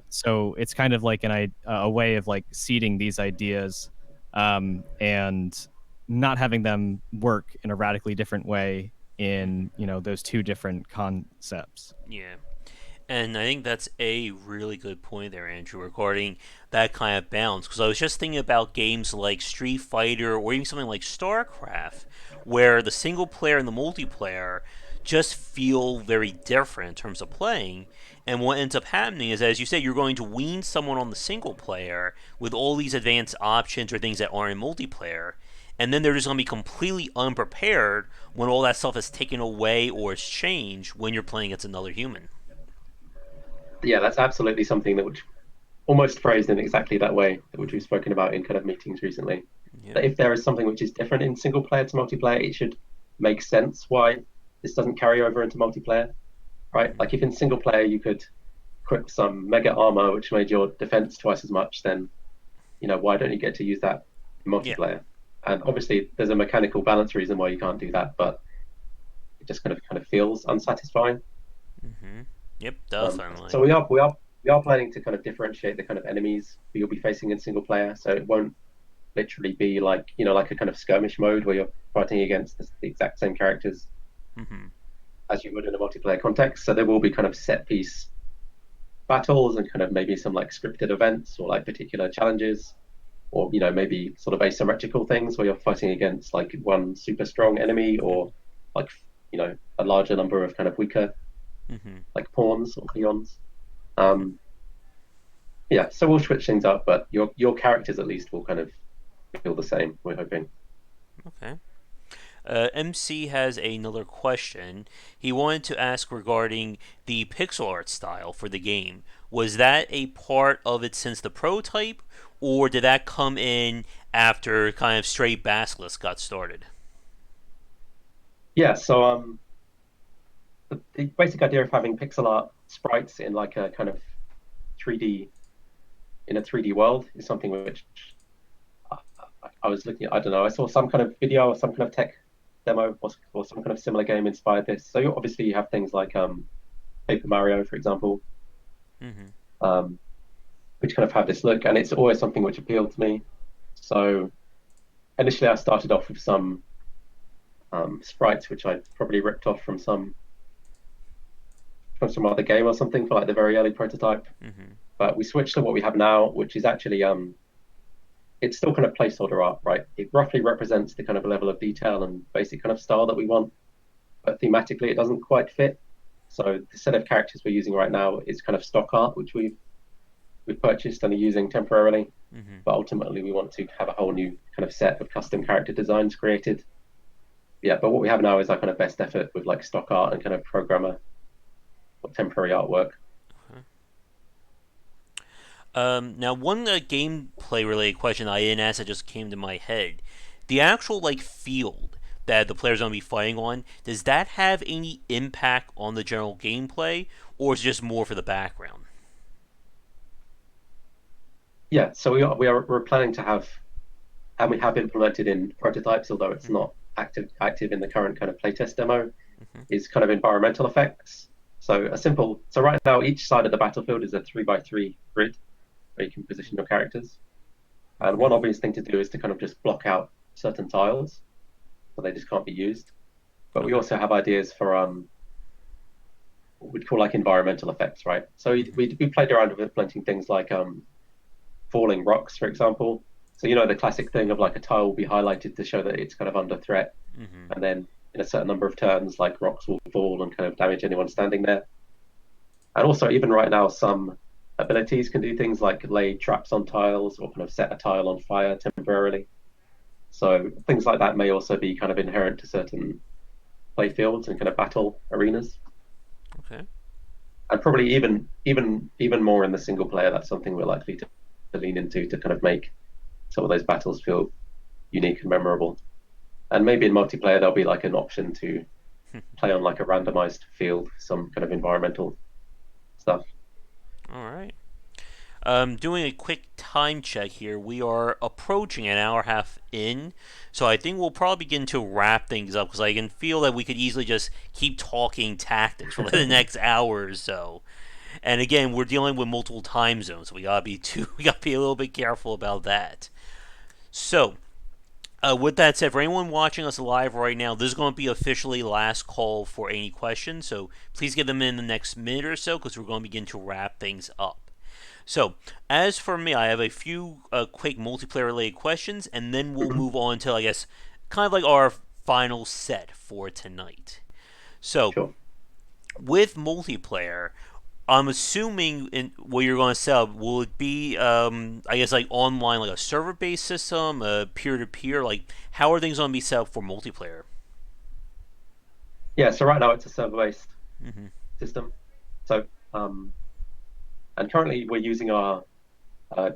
So it's kind of like a way of like seeding these ideas and not having them work in a radically different way in Mm-hmm. those two different concepts. Yeah. And I think that's a really good point there, Andrew, regarding that kind of balance. Because I was just thinking about games like Street Fighter or even something like StarCraft, where the single player and the multiplayer just feel very different in terms of playing. And what ends up happening is, as you say, you're going to wean someone on the single player with all these advanced options or things that aren't in multiplayer. And then they're just going to be completely unprepared when all that stuff is taken away or is changed when you're playing against another human. Yeah, that's absolutely something that which almost phrased in exactly that way, which we've spoken about in kind of meetings recently. Yep. That if there is something which is different in single player to multiplayer, it should make sense why this doesn't carry over into multiplayer, right? Mm-hmm. Like if in single player you could equip some mega armor which made your defense twice as much, then why don't you get to use that in Yeah. multiplayer? And obviously there's a mechanical balance reason why you can't do that, but it just kind of feels unsatisfying. Mm-hmm. Yep, So definitely. we are planning to kind of differentiate the kind of enemies you'll be facing in single player. So it won't literally be like, like a kind of skirmish mode where you're fighting against the exact same characters Hmm. as you would in a multiplayer context. So there will be kind of set piece battles and kind of maybe some like scripted events or like particular challenges, or maybe sort of asymmetrical things where you're fighting against like one super strong enemy, or like a larger number of kind of weaker Hmm. like pawns or peons. Hmm. Um, yeah, so we'll switch things up, but your characters at least will kind of feel the same. We're hoping. Okay. MC has another question. He wanted to ask regarding the pixel art style for the game. Was that a part of it since the prototype, or did that come in after kind of Stray Basilisk got started? Yeah, so the basic idea of having pixel art sprites in like a kind of 3D in a 3D world is something which I, I was looking at. I don't know. I saw some kind of video or some kind of tech demo, or some kind of similar game inspired this. So obviously you have things like Paper Mario, for example, Hmm. um, which kind of have this look, and it's always something which appealed to me. So initially I started off with some sprites which I probably ripped off from some other game or something for like the very early prototype. Hmm. But we switched to what we have now, which is actually it's still kind of placeholder art, right? It roughly represents the kind of level of detail and basic kind of style that we want, but thematically it doesn't quite fit. So the set of characters we're using right now is kind of stock art, which we've purchased and are using temporarily. Hmm. But ultimately we want to have a whole new kind of set of custom character designs created. Yeah, but what we have now is our kind of best effort with like stock art and kind of programmer or temporary artwork. Now, one gameplay related question I didn't ask that just came to my head: the actual like field that the player's gonna be fighting on, does that have any impact on the general gameplay, or is it just more for the background? Yeah, so we're planning to have, and we have implemented in prototypes, although it's Hmm. not active in the current kind of playtest demo, Hmm. is kind of environmental effects. So right now each side of the battlefield is a 3x3 grid where you can position your characters. And Hmm. one obvious thing to do is to kind of just block out certain tiles so they just can't be used. But we Okay. also have ideas for what we'd call like environmental effects, right? So Hmm. we played around with implementing things like falling rocks, for example. So the classic thing of like a tile will be highlighted to show that it's kind of under threat, Hmm. and then in a certain number of turns, like rocks will fall and kind of damage anyone standing there. And also, even right now, some abilities can do things like lay traps on tiles or kind of set a tile on fire temporarily. So things like that may also be kind of inherent to certain play fields and kind of battle arenas, Okay. and probably even more in the single player. That's something we're likely to lean into to kind of make some of those battles feel unique and memorable. And maybe in multiplayer there'll be like an option to play on like a randomized field, some kind of environmental stuff. All right. Doing a quick time check here. We are approaching an hour and a half in, so I think we'll probably begin to wrap things up because I can feel that we could easily just keep talking tactics for the next hour or so. And again, we're dealing with multiple time zones, so we gotta be a little bit careful about that. So, with that said, for anyone watching us live right now, this is going to be officially last call for any questions. So please get them in the next minute or so because we're going to begin to wrap things up. So, as for me, I have a few quick multiplayer related questions, and then we'll Mhm. move on to, I guess, kind of like our final set for tonight. So, Sure. with multiplayer, I'm assuming in what you're going to sell will it be, I guess, like online, like a server-based system, peer-to-peer. Like, how are things going to be set up for multiplayer? Yeah. So right now it's a server-based Hmm. system. So and currently we're using our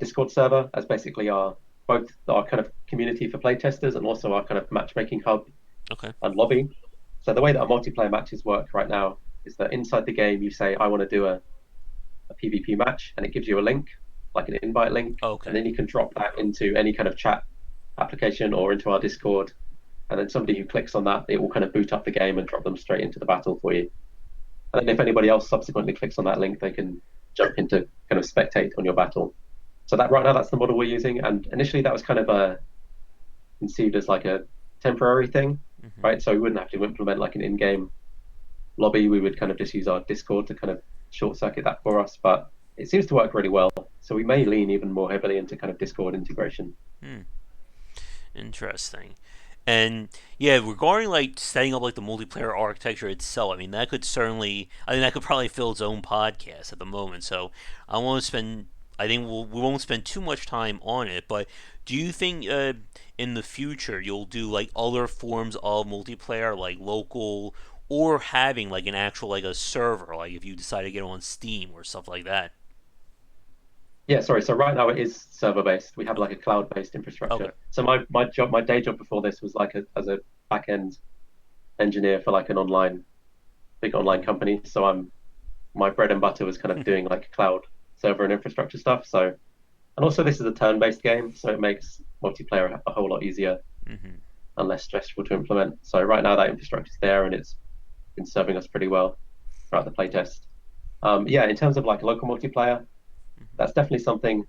Discord server as basically our both our kind of community for playtesters and also our kind of matchmaking hub Okay. and lobby. So the way that our multiplayer matches work right now is that inside the game you say I want to do a PvP match, and it gives you a link, like an invite link, and Okay. then you can drop that into any kind of chat application or into our Discord. And then somebody who clicks on that, it will kind of boot up the game and drop them straight into the battle for you. And then if anybody else subsequently clicks on that link, they can jump into kind of spectate on your battle. So that right now that's the model we're using, and initially that was kind of conceived as like a temporary thing, Hmm. right? So we wouldn't have to implement like an in-game lobby. We would kind of just use our Discord to kind of short circuit that for us, but it seems to work really well. So we may lean even more heavily into kind of Discord integration. Hmm. Interesting. And yeah, regarding like setting up like the multiplayer architecture itself, I mean that could certainly, I think that could probably fill its own podcast at the moment. So I won't spend, I think we won't spend too much time on it. But do you think in the future you'll do like other forms of multiplayer, like local, or having like an actual like a server, like if you decide to get on Steam or stuff like that? Yeah, sorry. So right now it is server based. We have like a cloud based Okay. infrastructure. So my job, my day job before this was like as a back end engineer for like an big online Mm-hmm. company. So my bread and butter was kind of doing like cloud server and infrastructure stuff. So and also this is a turn based game, so it makes multiplayer a whole lot easier Mm-hmm. and less stressful to implement. So right now that infrastructure's there and it's been serving us pretty well throughout the playtest. Yeah, in terms of like local multiplayer, that's definitely something,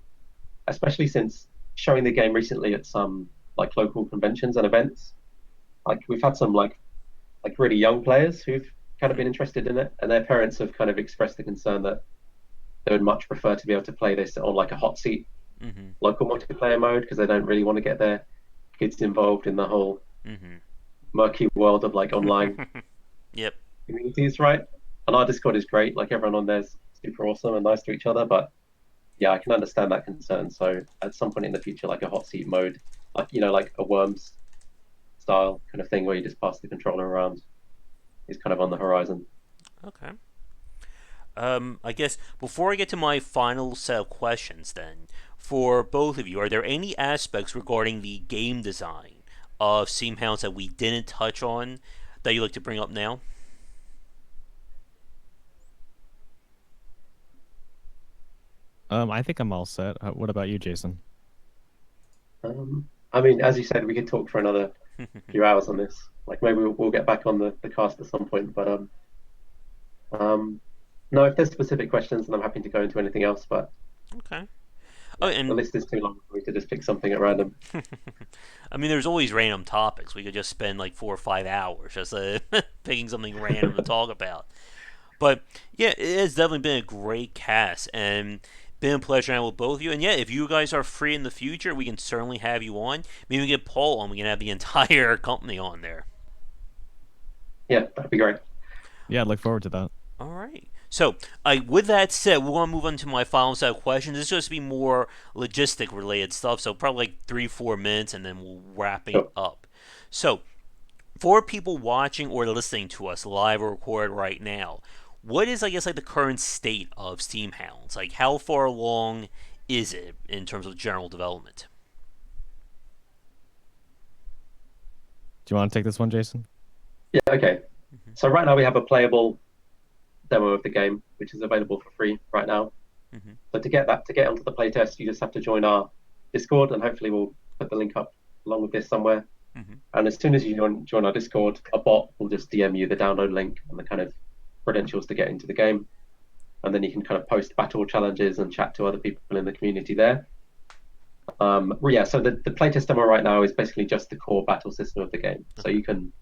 especially since showing the game recently at some like local conventions and events. Like we've had some like really young players who've kind of Mm-hmm. been interested in it, and their parents have kind of expressed the concern that they would much prefer to be able to play this on like a hot seat Mm-hmm. local multiplayer mode because they don't really want to get their kids involved in the whole Mm-hmm. murky world of like online Yep. communities, right? And our Discord is great. Like everyone on there's super awesome and nice to each other. But yeah, I can understand that concern. So at some point in the future, like a hot seat mode, like like a Worms style kind of thing where you just pass the controller around is kind of on the horizon. Okay. I guess before I get to my final set of questions, then, for both of you, are there any aspects regarding the game design of Steamhounds that we didn't touch on that you'd like to bring up now? I think I'm all set. What about you, Jason? I mean, as you said, we could talk for another few hours on this. Like maybe we'll get back on the cast at some point. But um, no, if there's specific questions, then I'm happy to go into anything else. But Okay. Oh, yeah, the and list is too long for me to just pick something at random. I mean, there's always random topics. We could just spend like 4 or 5 hours just picking something random to talk about. But yeah, it has definitely been a great cast and been a pleasure hanging with both of you. And yeah, if you guys are free in the future, we can certainly have you on. Maybe we get Paul on. We can have the entire company on there. Yeah, that'd be great. Yeah, I look forward to that. All right. So, with that said, we're going to move on to my final set of questions. This is just to be more logistic related stuff. So, probably like 3, 4 minutes, and then we'll wrapping Sure. up. So, for people watching or listening to us live or recorded right now, what is, I guess, like the current state of Steamhounds? Like, how far along is it in terms of general development? Do you want to take this one, Jason? Yeah, okay. Mm-hmm. So right now we have a playable demo of the game, which is available for free right now. Mm-hmm. So to get onto the playtest, you just have to join our Discord, and hopefully we'll put the link up along with this somewhere. Mm-hmm. And as soon as you join our Discord, a bot will just DM you the download link and the kind of credentials to get into the game. And then you can kind of post battle challenges and chat to other people in the community there. Yeah, so the playtest demo right now is basically just the core battle system of the game. So Okay. you can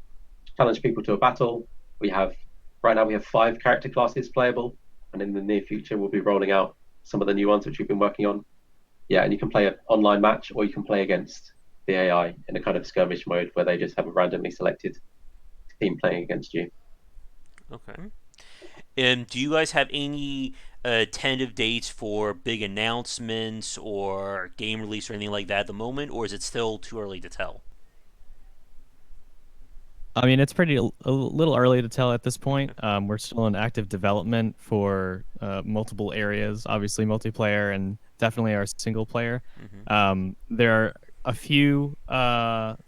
challenge people to a battle. We have right now we have 5 character classes playable, and in the near future we'll be rolling out some of the new ones which we've been working on. Yeah, and you can play an online match or you can play against the AI in a kind of skirmish mode where they just have a randomly selected team playing against you. Okay. And do you guys have any tentative dates for big announcements or game release or anything like that at the moment, or is it still too early to tell? I mean, it's a little early to tell at this point. We're still in active development for multiple areas, obviously multiplayer and definitely our single player. Mm-hmm. There are a few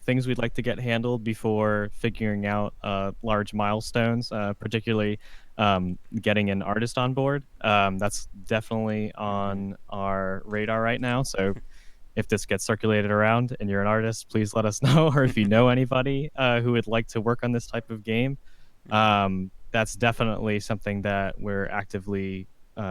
things we'd like to get handled before figuring out large milestones, particularly getting an artist on board. That's definitely Mm-hmm. on our radar right now. So if this gets circulated around and you're an artist, please let us know. Or if you know anybody who would like to work on this type of game, Mm-hmm. that's definitely something that we're actively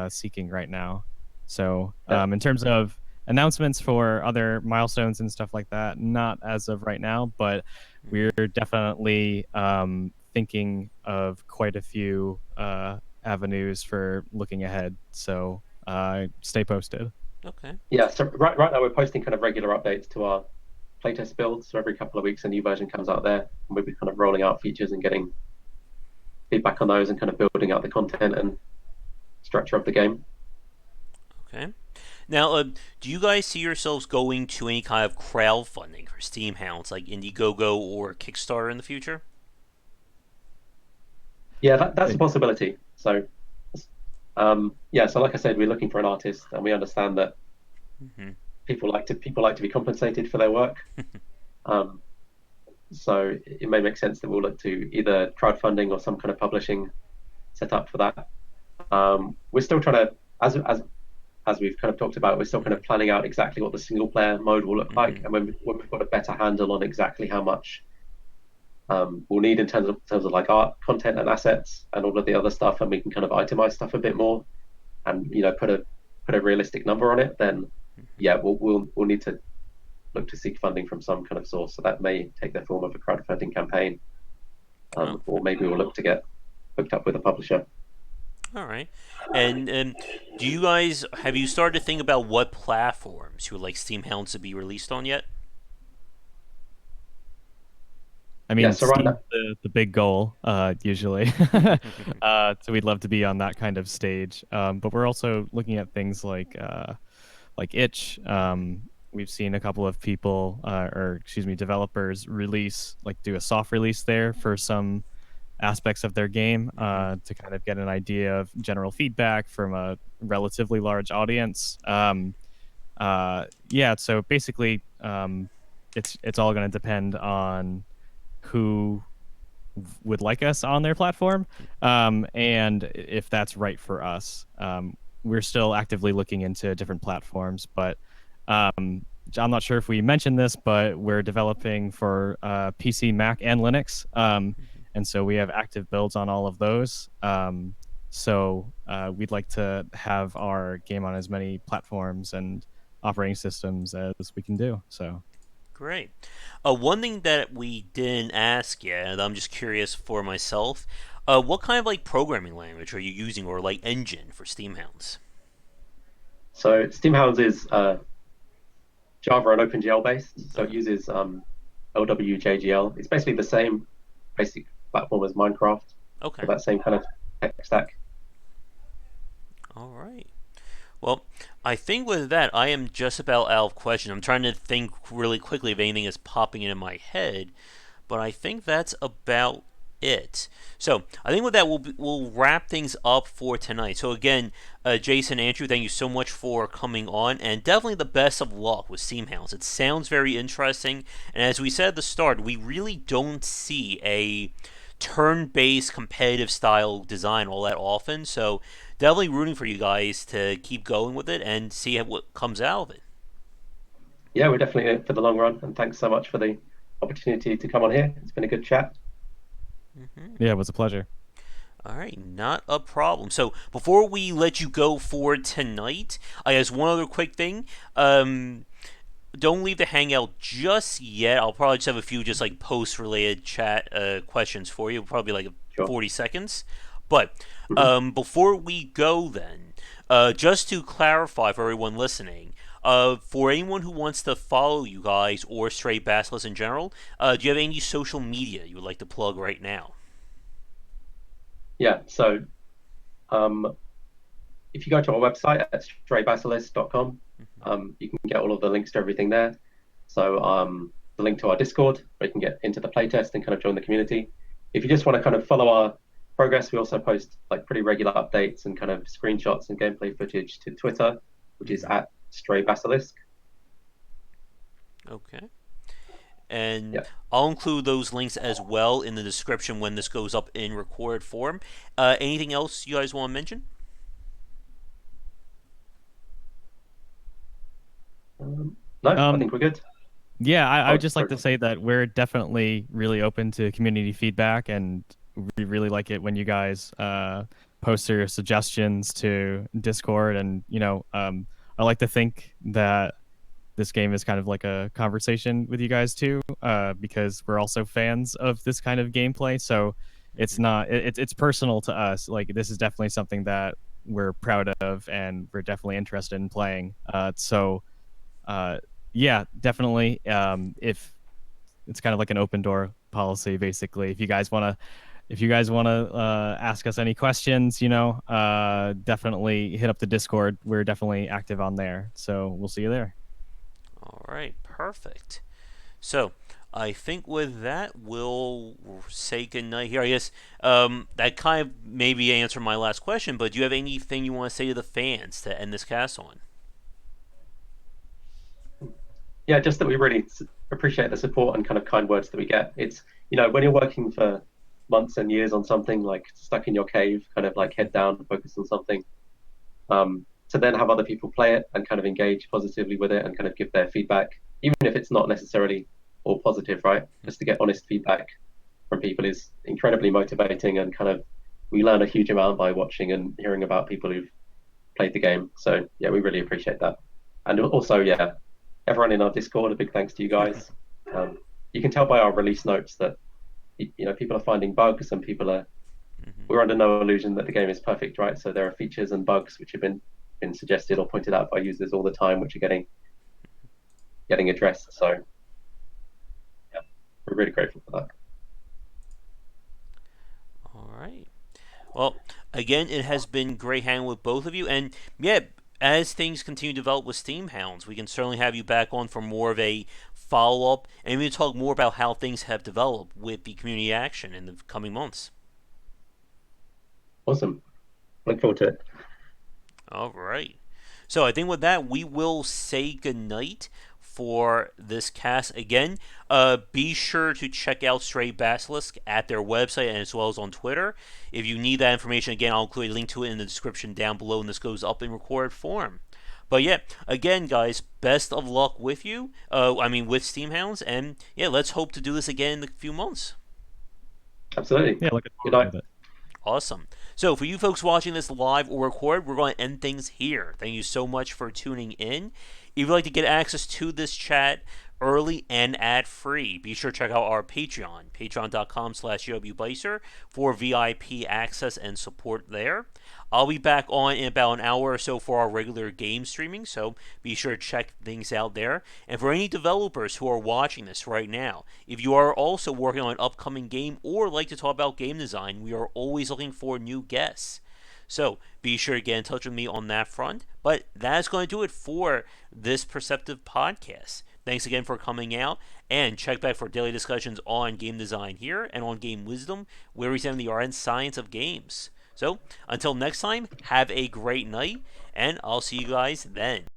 seeking right now. So Yeah, in terms of announcements for other milestones and stuff like that, not as of right now, but we're definitely thinking of quite a few avenues for looking ahead. So stay posted. Okay. Yeah, so right now we're posting kind of regular updates to our playtest builds. So every couple of weeks a new version comes out there, and we'll be kind of rolling out features and getting feedback on those and kind of building out the content and structure of the game. Okay. Now, do you guys see yourselves going to any kind of crowdfunding for Steamhounds, like Indiegogo or Kickstarter in the future? Yeah, that's a possibility. So, yeah, so like I said, we're looking for an artist, and we understand that Mm-hmm. people like to be compensated for their work. Um, so it may make sense that we'll look to either crowdfunding or some kind of publishing setup for that. We're still trying to, as we've kind of talked about, we're still kind of planning out exactly what the single player mode will look like, and when we've got a better handle on exactly how much we'll need in terms of like art, content, and assets, and all of the other stuff, and we can kind of itemize stuff a bit more, and put a realistic number on it, then yeah, we'll need to look to seek funding from some kind of source. So that may take the form of a crowdfunding campaign, Oh, or maybe we'll look to get hooked up with a publisher. all right. And do you guys have you started to think about what platforms you would like Steamhounds to be released on yet? I Yeah, mean, so right Steam's now, the big goal, usually. So we'd love to be on that kind of stage. But we're also looking at things like Itch. We've seen a couple of people, or excuse me, developers do a soft release there for some aspects of their game to kind of get an idea of general feedback from a relatively large audience. Yeah, so basically, it's all going to depend on who would like us on their platform, and if that's right for us. We're still actively looking into different platforms, but I'm not sure if we mentioned this, but we're developing for PC, Mac, and Linux, and so we have active builds on all of those. So we'd like to have our game on as many platforms and operating systems as we can do. So Great. One thing that we didn't ask yet, and I'm just curious for myself, what kind of like programming language are you using or like engine for Steamhounds? so Steamhounds is Java and OpenGL based, so it Okay. uses LWJGL. It's basically the same basic platform as Minecraft, Okay. with that same kind of tech stack. All right. Well, I think with that, I am just about out of questions. I'm trying to think really quickly if anything is popping into my head, but I think that's about it. So I think with that, we'll wrap things up for tonight. So again, Jason, Andrew, thank you so much for coming on, and definitely the best of luck with Steamhounds. It sounds very interesting, and as we said at the start, we really don't see a turn-based competitive style design all that often. So definitely rooting for you guys to keep going with it and see what comes out of it. Yeah, we're definitely in it for the long run, and thanks so much for the opportunity to come on here. It's been a good chat. yeah, it was a pleasure. All right, not a problem. So before we let you go for tonight, I guess one other quick thing. Don't leave the hangout just yet. I'll probably just have a few just like post related chat questions for you. Probably like Sure. 40 seconds. But Mhm. before we go, then, just to clarify for everyone listening, for anyone who wants to follow you guys or Stray Basilisk in general, do you have any social media you would like to plug right now? Yeah, so um, if you go to our website at straybasilisk.com, you can get all of the links to everything there. So the link to our Discord, where you can get into the playtest and kind of join the community. If you just want to kind of follow our progress, we also post like pretty regular updates and kind of screenshots and gameplay footage to Twitter, which is at Stray Basilisk. Okay. And Yeah. I'll include those links as well in the description when this goes up in recorded form. Anything else you guys want to mention? No, I Um, think we're good. Yeah, I would Oh, just like sorry. to say that we're definitely really open to community feedback, and we really like it when you guys post your suggestions to Discord, and I like to think that this game is kind of like a conversation with you guys too, because we're also fans of this kind of gameplay. So it's not it's personal to us. Like this is definitely something that we're proud of and we're definitely interested in playing. Uh, yeah, definitely. If it's kind of like an open door policy, basically. If you guys want to ask us any questions, definitely hit up the Discord. We're definitely active on there. So we'll see you there. All right, perfect. So, I think with that, we'll say goodnight here. I guess that kind of maybe answered my last question, but do you have anything you want to say to the fans to end this cast on? Yeah, just that we really appreciate the support and kind of kind words that we get. It's, when you're working for months and years on something, like stuck in your cave, kind of like head down, focus on something, to then have other people play it and kind of engage positively with it and kind of give their feedback, even if it's not necessarily all positive, right? Just to get honest feedback from people is incredibly motivating, and kind of we learn a huge amount by watching and hearing about people who've played the game. So yeah, we really appreciate that. And also, yeah, everyone in our Discord, a big thanks to you guys. You can tell by our release notes that people are finding bugs, and people are. We're under no illusion that the game is perfect, right? So there are features and bugs which have been suggested or pointed out by users all the time, which are getting addressed. So yeah, we're really grateful for that. All right. Well, again, it has been great hanging with both of you, and yeah, as things continue to develop with Steamhounds, we can certainly have you back on for more of a follow up, and we can talk more about how things have developed with the community action in the coming months. Awesome. Look forward to it. All right. So I think with that, we will say goodnight for this cast again. Be sure to check out Stray Basilisk at their website and as well as on Twitter. If you need that information, again, I'll include a link to it in the description down below, and this goes up in recorded form. But yeah, again, guys, best of luck with you. With Steamhounds, and yeah, let's hope to do this again in a few months. Absolutely. Yeah, looking Good forward night. to it. Awesome. So, for you folks watching this live or recorded, we're going to end things here. Thank you so much for tuning in. If you'd like to get access to this chat early and ad-free, be sure to check out our Patreon, patreon.com/UWBicer for VIP access and support there. I'll be back on in about an hour or so for our regular game streaming, so be sure to check things out there. And for any developers who are watching this right now, if you are also working on an upcoming game or like to talk about game design, we are always looking for new guests. So be sure to get in touch with me on that front. But that's going to do it for this Perceptive podcast. Thanks again for coming out, and check back for daily discussions on game design here and on game wisdom, where we examine the art and science of games. So until next time, have a great night, and I'll see you guys then.